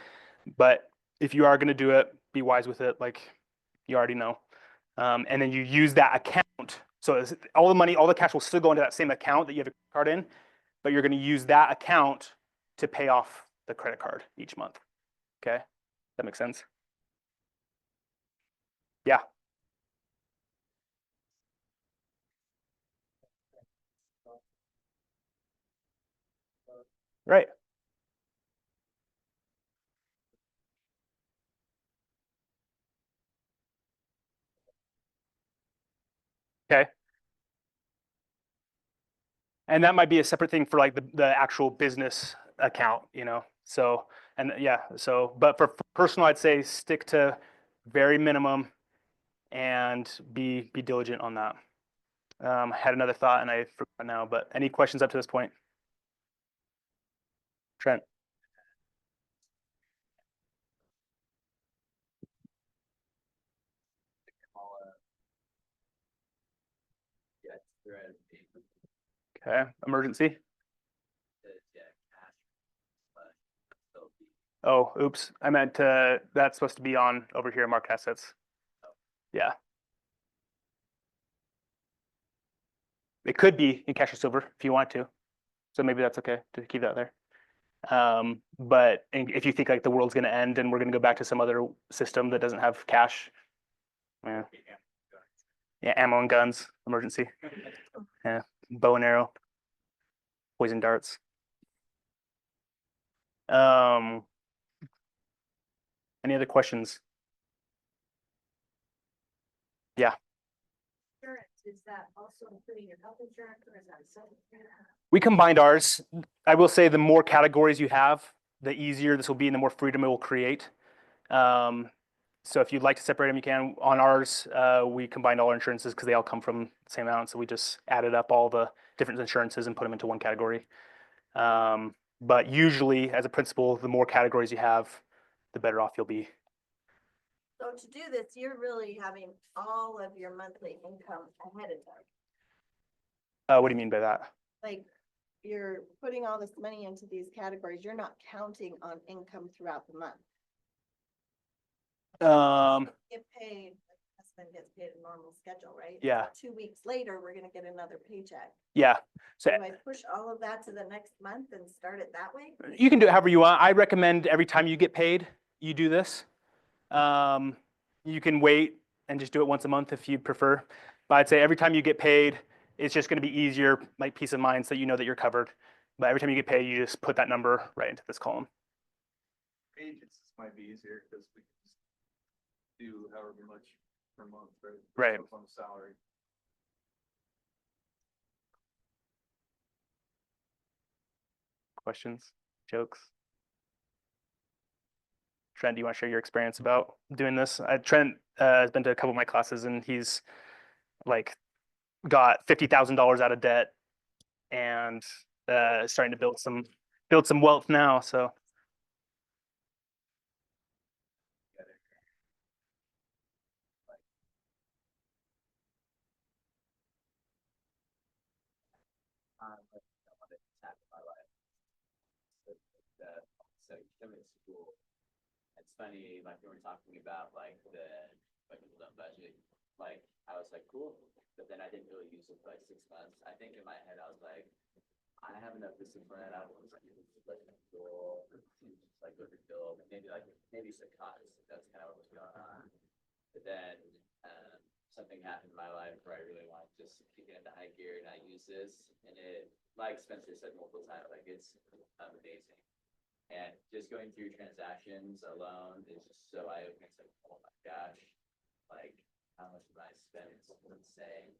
But if you are going to do it, be wise with it, like you already know. And then you use that account. So all the money, all the cash will still go into that same account that you have a card in, but you're going to use that account to pay off the credit card each month. Okay, that makes sense. Yeah. Right. Okay. And that might be a separate thing for like the actual business account, you know? So, and yeah, so, but for personal, I'd say stick to very minimum and be diligent on that. I had another thought and I forgot now, but any questions up to this point? Trent? Yeah, thread, Okay, emergency? yeah, cash, but still be. Oh, oops, I meant that's supposed to be on over here, marked assets. Yeah. It could be in cash or silver if you want to. So maybe that's okay to keep that there. But if you think like the world's going to end and we're going to go back to some other system that doesn't have cash, yeah, yeah, ammo and guns, emergency, yeah, bow and arrow, poison darts. Any other questions? Yeah, Insurance, is that also including your health insurance or is that separate? we combined ours. I will say the more categories you have, the easier this will be and the more freedom it will create. So if you'd like to separate them, you can. On ours, we combined all our insurances because they all come from the same amount. So we just added up all the different insurances and put them into one category. But usually, as a principle, the more categories you have, the better off you'll be. So to do this, you're really having all of your monthly income ahead of time. What do you mean by that? Like, you're putting all this money into these categories, you're not counting on income throughout the month. Get paid, like husband gets paid a normal schedule, right? Yeah. 2 weeks later, we're gonna get another paycheck. Yeah. So Do I push all of that to the next month and start it that way? you can do it however you want. I recommend every time you get paid, you do this. You can wait and just do it once a month if you prefer. But I'd say every time you get paid, it's just going to be easier, like peace of mind, so you know that you're covered. But every time you get paid, you just put that number right into this column. Agents, this might be easier because we can just do however much per month, right? Right. On the salary. Questions, jokes? Trent, do you want to share your experience about doing this? Trent has been to a couple of my classes and he's like got $50,000 out of debt and starting to build some wealth now. So My life. So coming to school, it's funny, like we were talking about like people don't budget, like I was like, cool, but then I didn't really use it for like 6 months. I think in my head, I was like, I have enough discipline. I was like, school, like go to bill, maybe some cuts. That's kind of what was going on. But then something happened in my life where I really wanted to just kick it into high gear, and I use this, and like Spencer said multiple times, like it's amazing. And just going through transactions alone is just so eye-opening. It's like, oh my gosh, like how much did I spend? It's insane.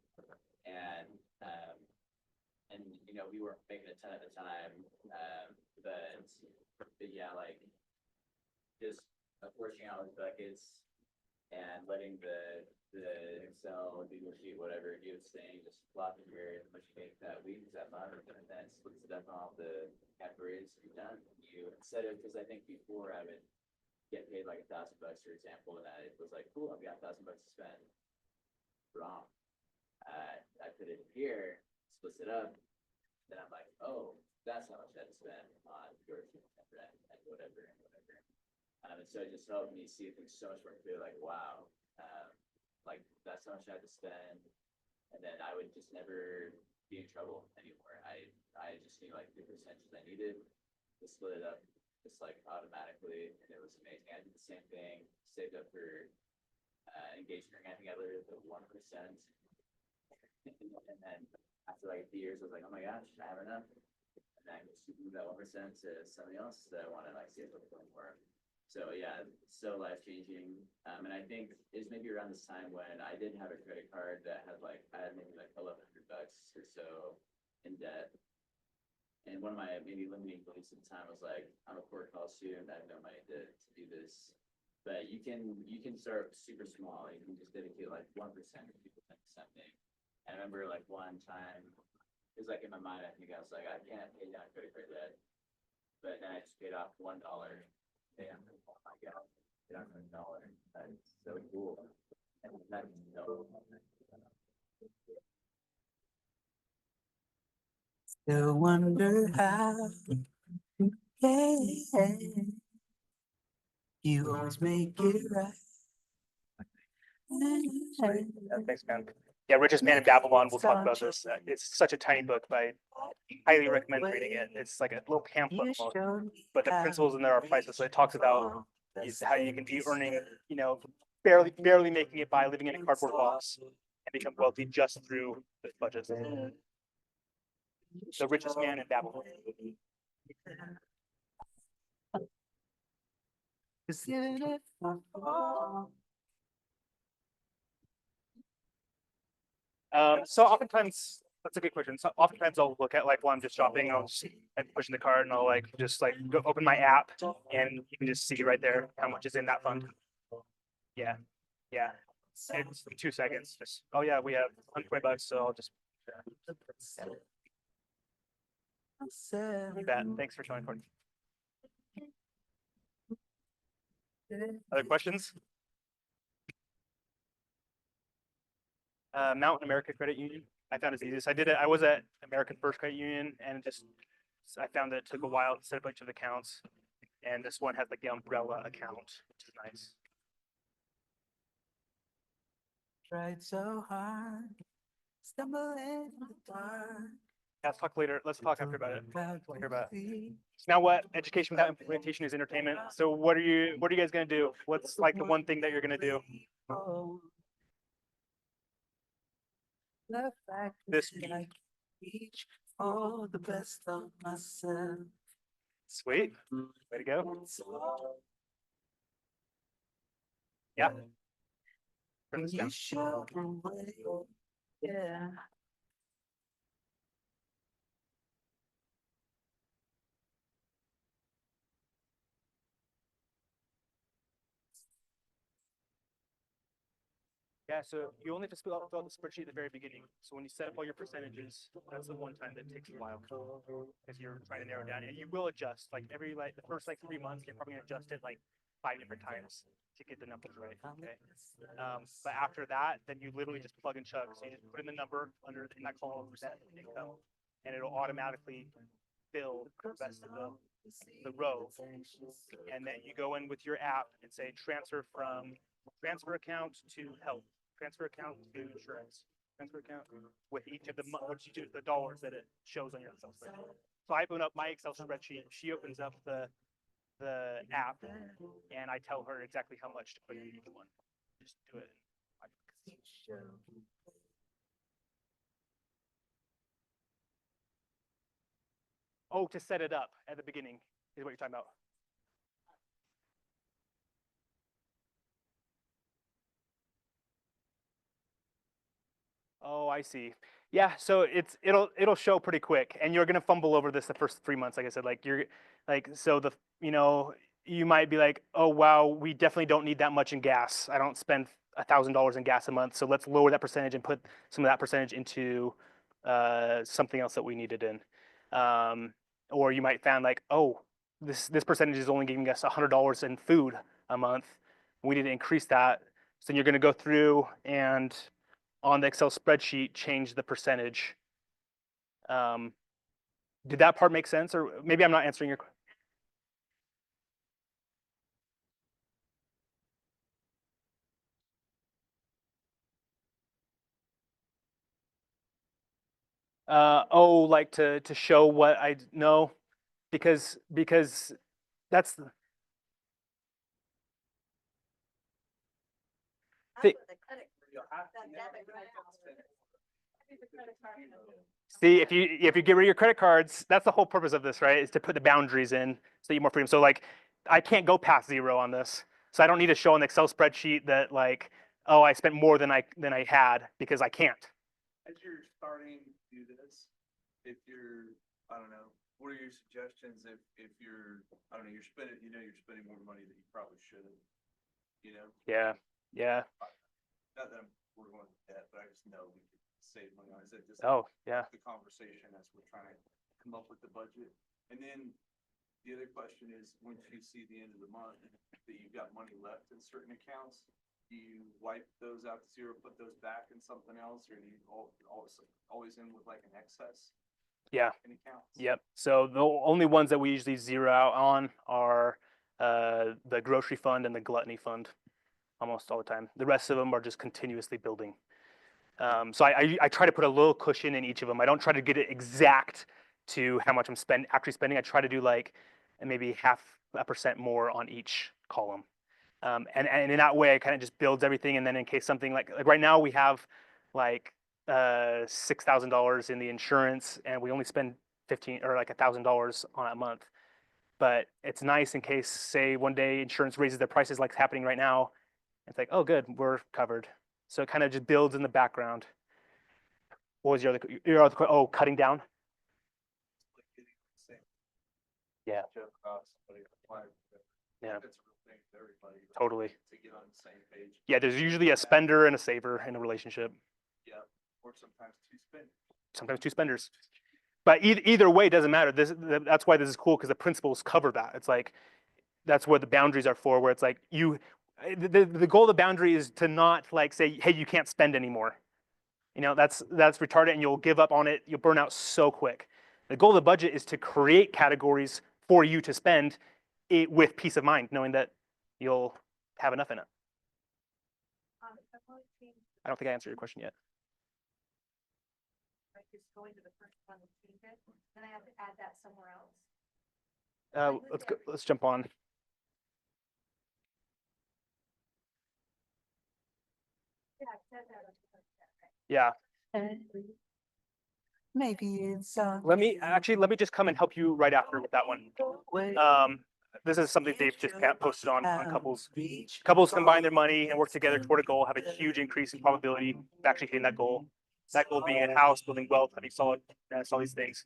And you know, we weren't making a ton at the time, but yeah, like just apportioning out those buckets and letting the Excel, Google Sheet, whatever it was saying, just plot in here how much you make that week, that month, and then splits it up on all the categories you've done. You instead of, because I think before I would get paid like $1,000, for example, and I was like, cool, I've got $1,000 to spend. Wrong. I put it here, splits it up, then I'm like, oh, that's how much I had to spend on groceries and whatever and whatever. And so it just helped me see things so much more clear, like, wow, like that's how much I had to spend. And then I would just never be in trouble anymore. I just knew like the percentages I needed to split it up just like automatically, and it was amazing. I did the same thing, saved up for engagement ring. I think I literally put 1%, and then after like a few years, I was like, oh my gosh, I have enough. And then I just moved that 1% to something else that I want to like save up for more. So yeah, so life changing. And I think it's maybe around this time when I did have a credit card that had like I had maybe like $1,100 or so in debt. And one of my maybe limiting beliefs at the time was like, I'm a poor college student, I have no money to do this. But you can start super small. You can just dedicate like 1% or 2% to something. I remember like one time, it was like in my mind, I think I was like, I can't pay down credit card debt. But then I just paid off $1. Damn, oh my God, paid off $1. That's so cool. And that's no. Still wonder how, yeah, you always make it right. Thanks, man. Yeah, Richest Man in Babylon. We'll talk about this. It's such a tiny book, but I highly recommend reading it. It's like a little pamphlet, almost, but the principles in there are priceless. So it talks about how you can be earning, barely making it by living in a cardboard box and become wealthy just through the budgets. The Richest Man in Babylon. So oftentimes, that's a good question. So oftentimes I'll look at like while I'm just shopping, I'll just like pushing the card and I'll like just like go open my app and you can just see right there how much is in that fund. Yeah, yeah. It's 2 seconds. Just, oh yeah, we have $120, so I'll just. You bet. Thanks for showing, Courtney. Other questions? Mountain America Credit Union. I found it's easiest. I did it. I was at American First Credit Union, and I found that it took a while to set up a bunch of accounts. And this one has like the umbrella account, which is nice. Tried so hard, stumbling in the dark. Let's talk later. Let's talk after about it. Hear about it. So now what? Education without implementation is entertainment. So what are you guys gonna do? What's like the one thing that you're gonna do? This week. Reach for the best of myself. Sweet. Way to go. Yeah. Turn this down. You show the way. Yeah. Yeah, so you only have to fill out the spreadsheet at the very beginning. So when you set up all your percentages, that's the one time that takes a while because you're trying to narrow down. And you will adjust like the first like 3 months, you're probably gonna adjust it like 5 different times to get the numbers right. Okay. But after that, then you literally just plug and chug. So you just put in the number under in that column percent income, and it'll automatically fill the rest of the row. And then you go in with your app and say transfer from transfer account to health, transfer account to insurance, transfer account with each of the dollars that it shows on your Excel spreadsheet. So I open up my Excel spreadsheet. She opens up the app, and I tell her exactly how much to put in each one. Just do it. Oh, to set it up at the beginning is what you're talking about. Oh, I see. Yeah, so it'll show pretty quick, and you're gonna fumble over this the first 3 months. Like I said, like you're like so you might be like, oh wow, we definitely don't need that much in gas. I don't spend $1,000 in gas a month, so let's lower that percentage and put some of that percentage into something else that we needed in. Or you might find like, oh, this percentage is only giving us $100 in food a month. We need to increase that. So you're gonna go through and on the Excel spreadsheet, change the percentage. Did that part make sense? Or maybe I'm not answering your question. Oh, like to show what I know, because that's That's Thi- what the credit, that debit card is. I think the credit card is- see if you get rid of your credit cards, that's the whole purpose of this, right? Is to put the boundaries in so you have more freedom. So like I can't go past zero on this, so I don't need to show an Excel spreadsheet that like, oh, I spent more than I had, because I can't. As you're starting to do this, if you're, I don't know, what are your suggestions if you're, I don't know, you're spending, you're spending more money than you probably should, you know? Yeah, yeah. Not that we're going to debt, but I just know we could save money on it. Is it just Oh, yeah. the conversation as we're trying to come up with the budget? And then the other question is, once you see the end of the month that you've got money left in certain accounts, do you wipe those out to zero, put those back in something else, or do you always end with like an excess Yeah. in accounts? Yep. So the only ones that we usually zero out on are the grocery fund and the gluttony fund, almost all the time. The rest of them are just continuously building. So I try to put a little cushion in each of them. I don't try to get it exact to how much I'm actually spending. I try to do like maybe 0.5% more on each column. And in that way, it kind of just builds everything. And then in case something like right now we have like $6,000 in the insurance, and we only spend 15 or like $1,000 on a month. But it's nice in case, say, one day insurance raises their prices, like it's happening right now. It's like, oh, good, we're covered. So it kind of just builds in the background. What was your other oh, cutting down? Like getting the same Yeah, joke about somebody applying. yeah, That's a real thing to everybody. right? totally. To get on the same page. Yeah, there's usually a spender and a saver in a relationship. Yeah, or sometimes two spend. Sometimes two spenders. But either way, it doesn't matter. That's why this is cool, because the principles cover that. It's like that's what the boundaries are for. Where it's like the goal of the boundary is to not like say, hey, you can't spend anymore. That's retarded, and you'll give up on it. You'll burn out so quick. The goal of the budget is to create categories for you to spend it with peace of mind, knowing that you'll have enough in it. I've only changed, I don't think I answered your question yet. like, just going to the first one and change it, then I have to add that somewhere else. Let's jump on. Yeah, I said that. Yeah. Maybe it's Let me just come and help you right after with that one. This is something they've just posted on couples. Couples combine their money and work together toward a goal, have a huge increase in probability of actually hitting that goal. That goal being a house, building wealth, having solid, all these things.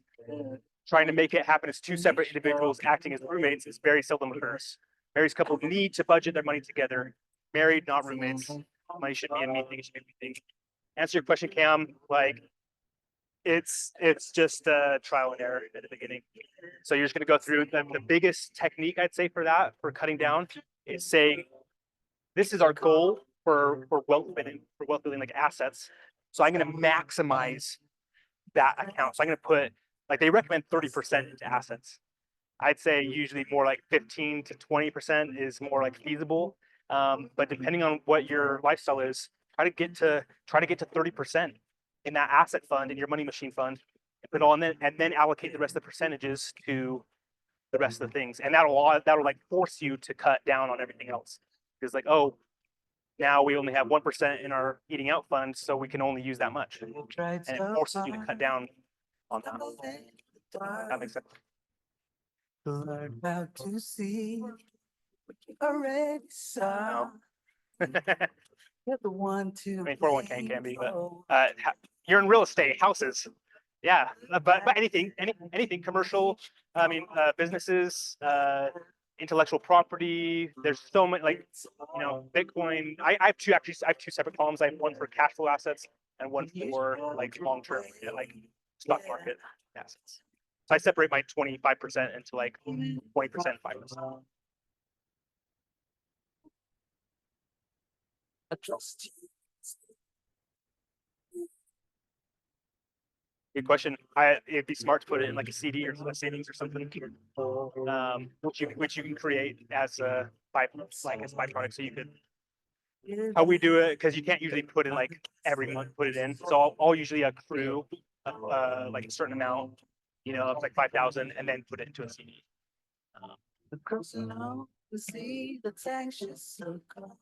Trying to make it happen as two separate individuals acting as roommates is very seldom occurs. Married couples need to budget their money together. Married, not roommates. Money should be a me thing. It should be a me thing. Answer your question, Cam. Like, it's just trial and error at the beginning. So you're just going to go through the biggest technique I'd say for cutting down is saying, this is our goal for wealth building, like assets. So I'm going to maximize that account. So I'm going to put, like, they recommend 30% into assets. I'd say usually more like 15 to 20% is more like feasible. But depending on what your lifestyle is, try to get to 30% in that asset fund, in your money machine fund, and put it all in, and then allocate the rest of the percentages to the rest of the things. And that'll like force you to cut down on everything else. Because like, oh, now we only have 1% in our eating out fund, so we can only use that much. And it forces you to cut down on that. That makes sense. Learn how to see what you already saw. You're the one to. I mean, 401k can be, but you're in real estate, houses. Yeah, but anything commercial. I mean, businesses, intellectual property. There's so many, like, Bitcoin. I have two separate columns. I have one for cash flow assets and one for like long term, like stock market assets. So I separate my 25% into like 20%, 5%. I trust you. Good question. It'd be smart to put it in like a CD or a savings or something, which you can create as a byproduct. So you could, how we do it, because you can't usually put in like every month put it in. So I'll usually accrue like a certain amount, you know, of like 5,000, and then put it into a CD. The person out to see the anxious circle.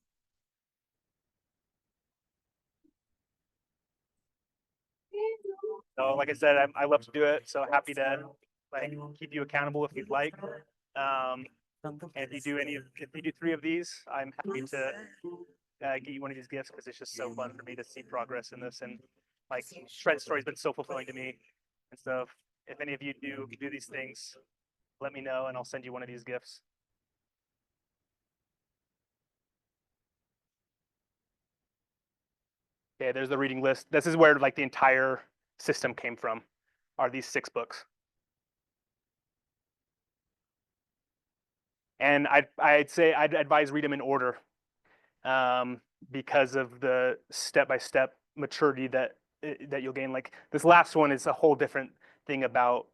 So like I said, I love to do it. So happy to like keep you accountable if you'd like. And if you do if you do 3 of these, I'm happy to get you one of these gifts because it's just so fun for me to see progress in this. And like Shred Story has been so fulfilling to me. And so if any of you do these things, let me know and I'll send you one of these gifts. Okay, there's the reading list. This is where like the entire system came from, are these 6 books. And I'd say I'd advise read them in order, because of the step-by-step maturity that you'll gain. Like this last one is a whole different thing about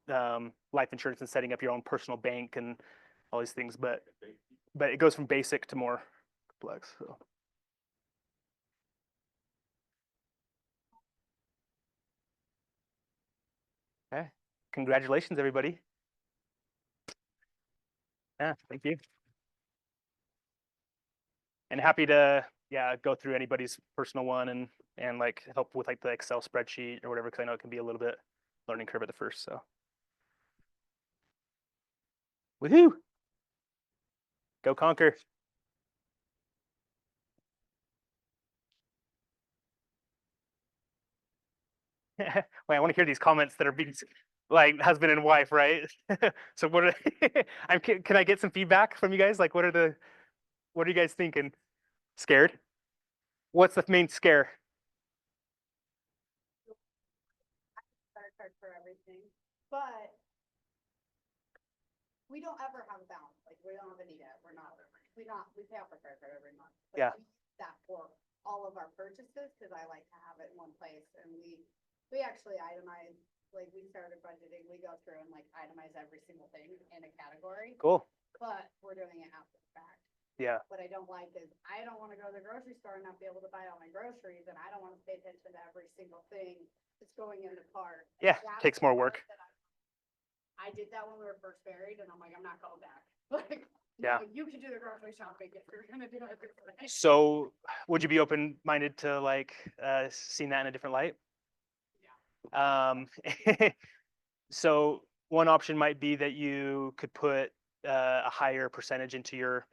life insurance and setting up your own personal bank and all these things, but it goes from basic to more complex. So. Okay, congratulations, everybody. Yeah, thank you. And happy to go through anybody's personal one and like help with like the Excel spreadsheet or whatever, because I know it can be a little bit learning curve at the first. So woohoo, go conquer. Wait, I want to hear these comments that are being like husband and wife, right? So what are can I get some feedback from you guys? Like what are you guys thinking? Scared? What's the main scare? credit card for everything, but we don't ever have a balance, like, we don't have a need it, we pay off our credit card every month. but Yeah. we use that for all of our purchases, cause I like to have it in one place, and we actually itemize, like, we started budgeting, we go through and like itemize every single thing in a category, Cool. but we're doing it after the fact. Yeah. What I don't like is I don't wanna go to the grocery store and not be able to buy all my groceries, and I don't wanna pay attention to every single thing that's going in the cart. And Yeah, that's takes the more part work. that I did that when we were first married, and I'm like, I'm not going back. Like, Yeah. no, you can do the grocery shopping if you're gonna do it. this way. So would you be open-minded to like seeing that in a different light? So one option might be that you could put a higher percentage into your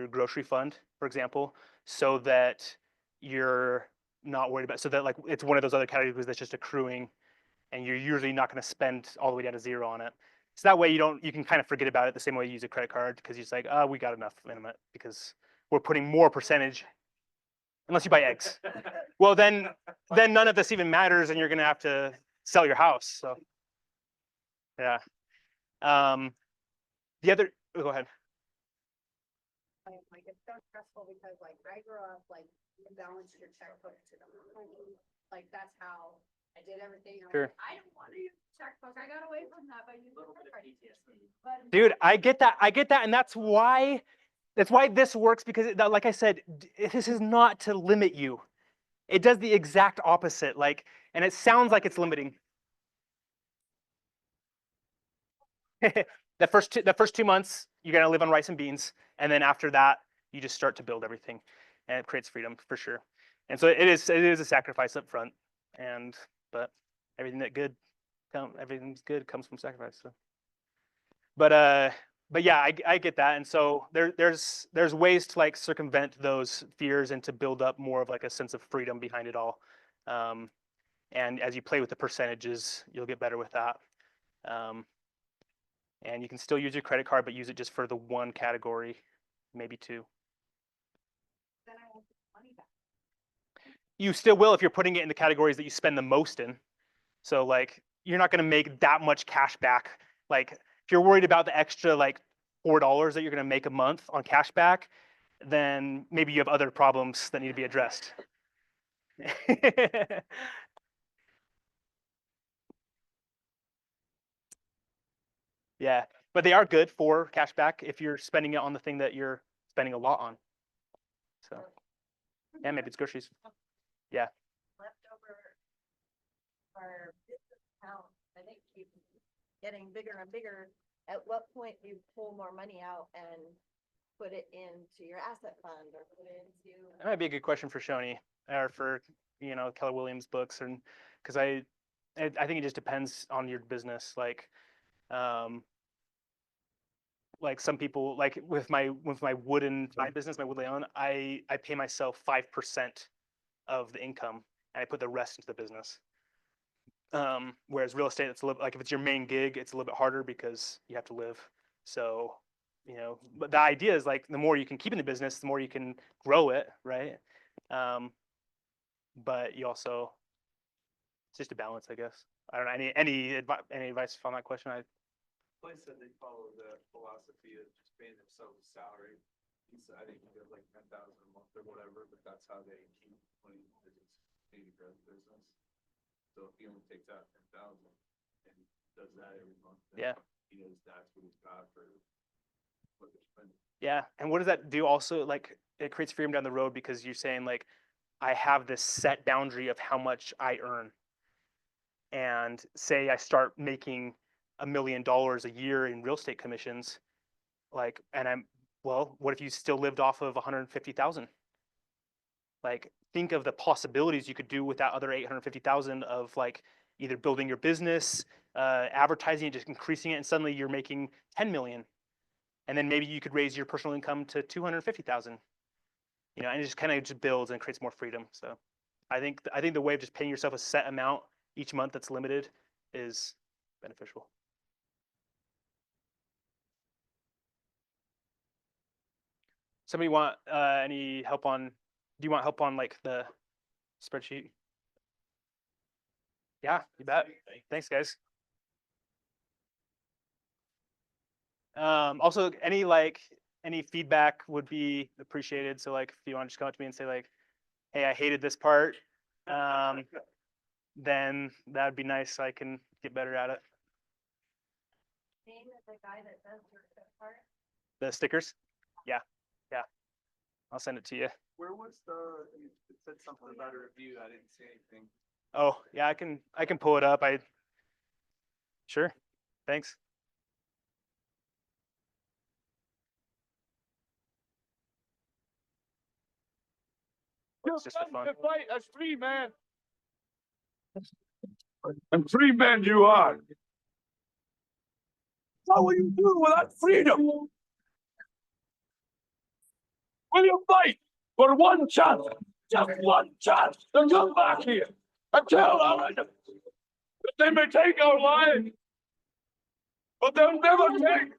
grocery fund, for example, so that you're not worried about, so that like it's one of those other categories that's just accruing and you're usually not going to spend all the way down to 0 on it. So that way you can kind of forget about it the same way you use a credit card, because you're just like, oh, we got enough in it because we're putting more percentage. Unless you buy eggs. Well, then none of this even matters and you're gonna have to sell your house. So yeah. The other, go ahead. Like, it's so stressful because like I grew up, like, you balance your checkbook to the money. Like, that's how I did everything. I'm Sure. like, I don't wanna use the checkbook. I got away from that by using Little credit bit of card. PTSD. But Dude, I get that. And that's why this works, because like I said, this is not to limit you. It does the exact opposite. Like, and it sounds like it's limiting. The first 2 months, you're gonna live on rice and beans, and then after that, you just start to build everything, and it creates freedom for sure. And so it is a sacrifice up front, but everything's good comes from sacrifice. So, but yeah, I get that, and so there's ways to like circumvent those fears and to build up more of like a sense of freedom behind it all. And as you play with the percentages, you'll get better with that. And you can still use your credit card, but use it just for the one category, maybe 2. then I won't get the money back. You still will if you're putting it in the categories that you spend the most in. So like you're not going to make that much cash back. Like if you're worried about the extra like $4 that you're going to make a month on cash back, then maybe you have other problems that need to be addressed. Yeah, but they are good for cash back if you're spending it on the thing that you're spending a lot on. So yeah, maybe it's groceries. Yeah. Leftover our business account, I think keeps getting bigger and bigger. At what point do you pull more money out and put it into your asset fund or put it into? That might be a good question for Shoni or for, Keller Williams books, and because I think it just depends on your business. Like some people, like with my wooden my business, my wood layout, I pay myself 5% of the income and I put the rest into the business. Whereas real estate, it's a little, like if it's your main gig, it's a little bit harder because you have to live. So, but the idea is like the more you can keep in the business, the more you can grow it, right? But you also, it's just a balance, I guess. I don't know, any advice on that question? Place said they follow the philosophy of just paying themselves a salary. He said, I think he got like 10,000 a month or whatever, but that's how they keep money because it's maybe grow the business. So if he only takes out 10,000 and does that every month, then Yeah. he knows that's what he's got for what they're spending. Yeah. And what does that do also? Like it creates freedom down the road because you're saying like, I have this set boundary of how much I earn. And say I start making $1 million a year in real estate commissions, like, and well, what if you still lived off of 150,000? Like, think of the possibilities you could do with that other 850,000 of like either building your business, advertising it, just increasing it, and suddenly you're making 10 million. And then maybe you could raise your personal income to 250,000. And it just kind of just builds and creates more freedom. So I think the way of just paying yourself a set amount each month that's limited is beneficial. Somebody want any help on, do you want help on like the spreadsheet? Yeah, you bet. Thanks, guys. Also any feedback would be appreciated. So like if you want to just come up to me and say like, hey, I hated this part, then that'd be nice so I can get better at it. Name of the guy that does your part? The stickers? Yeah. I'll send it to you. Where was it said something about a review. I didn't see anything. Oh, yeah, I can pull it up. Sure. Thanks. It's just for fun. Fight as 3 men. And 3 men you are. What will you do without freedom? Will you fight for one chance, just one chance, to come back here and tell our enemies that they may take our lives, but they'll never take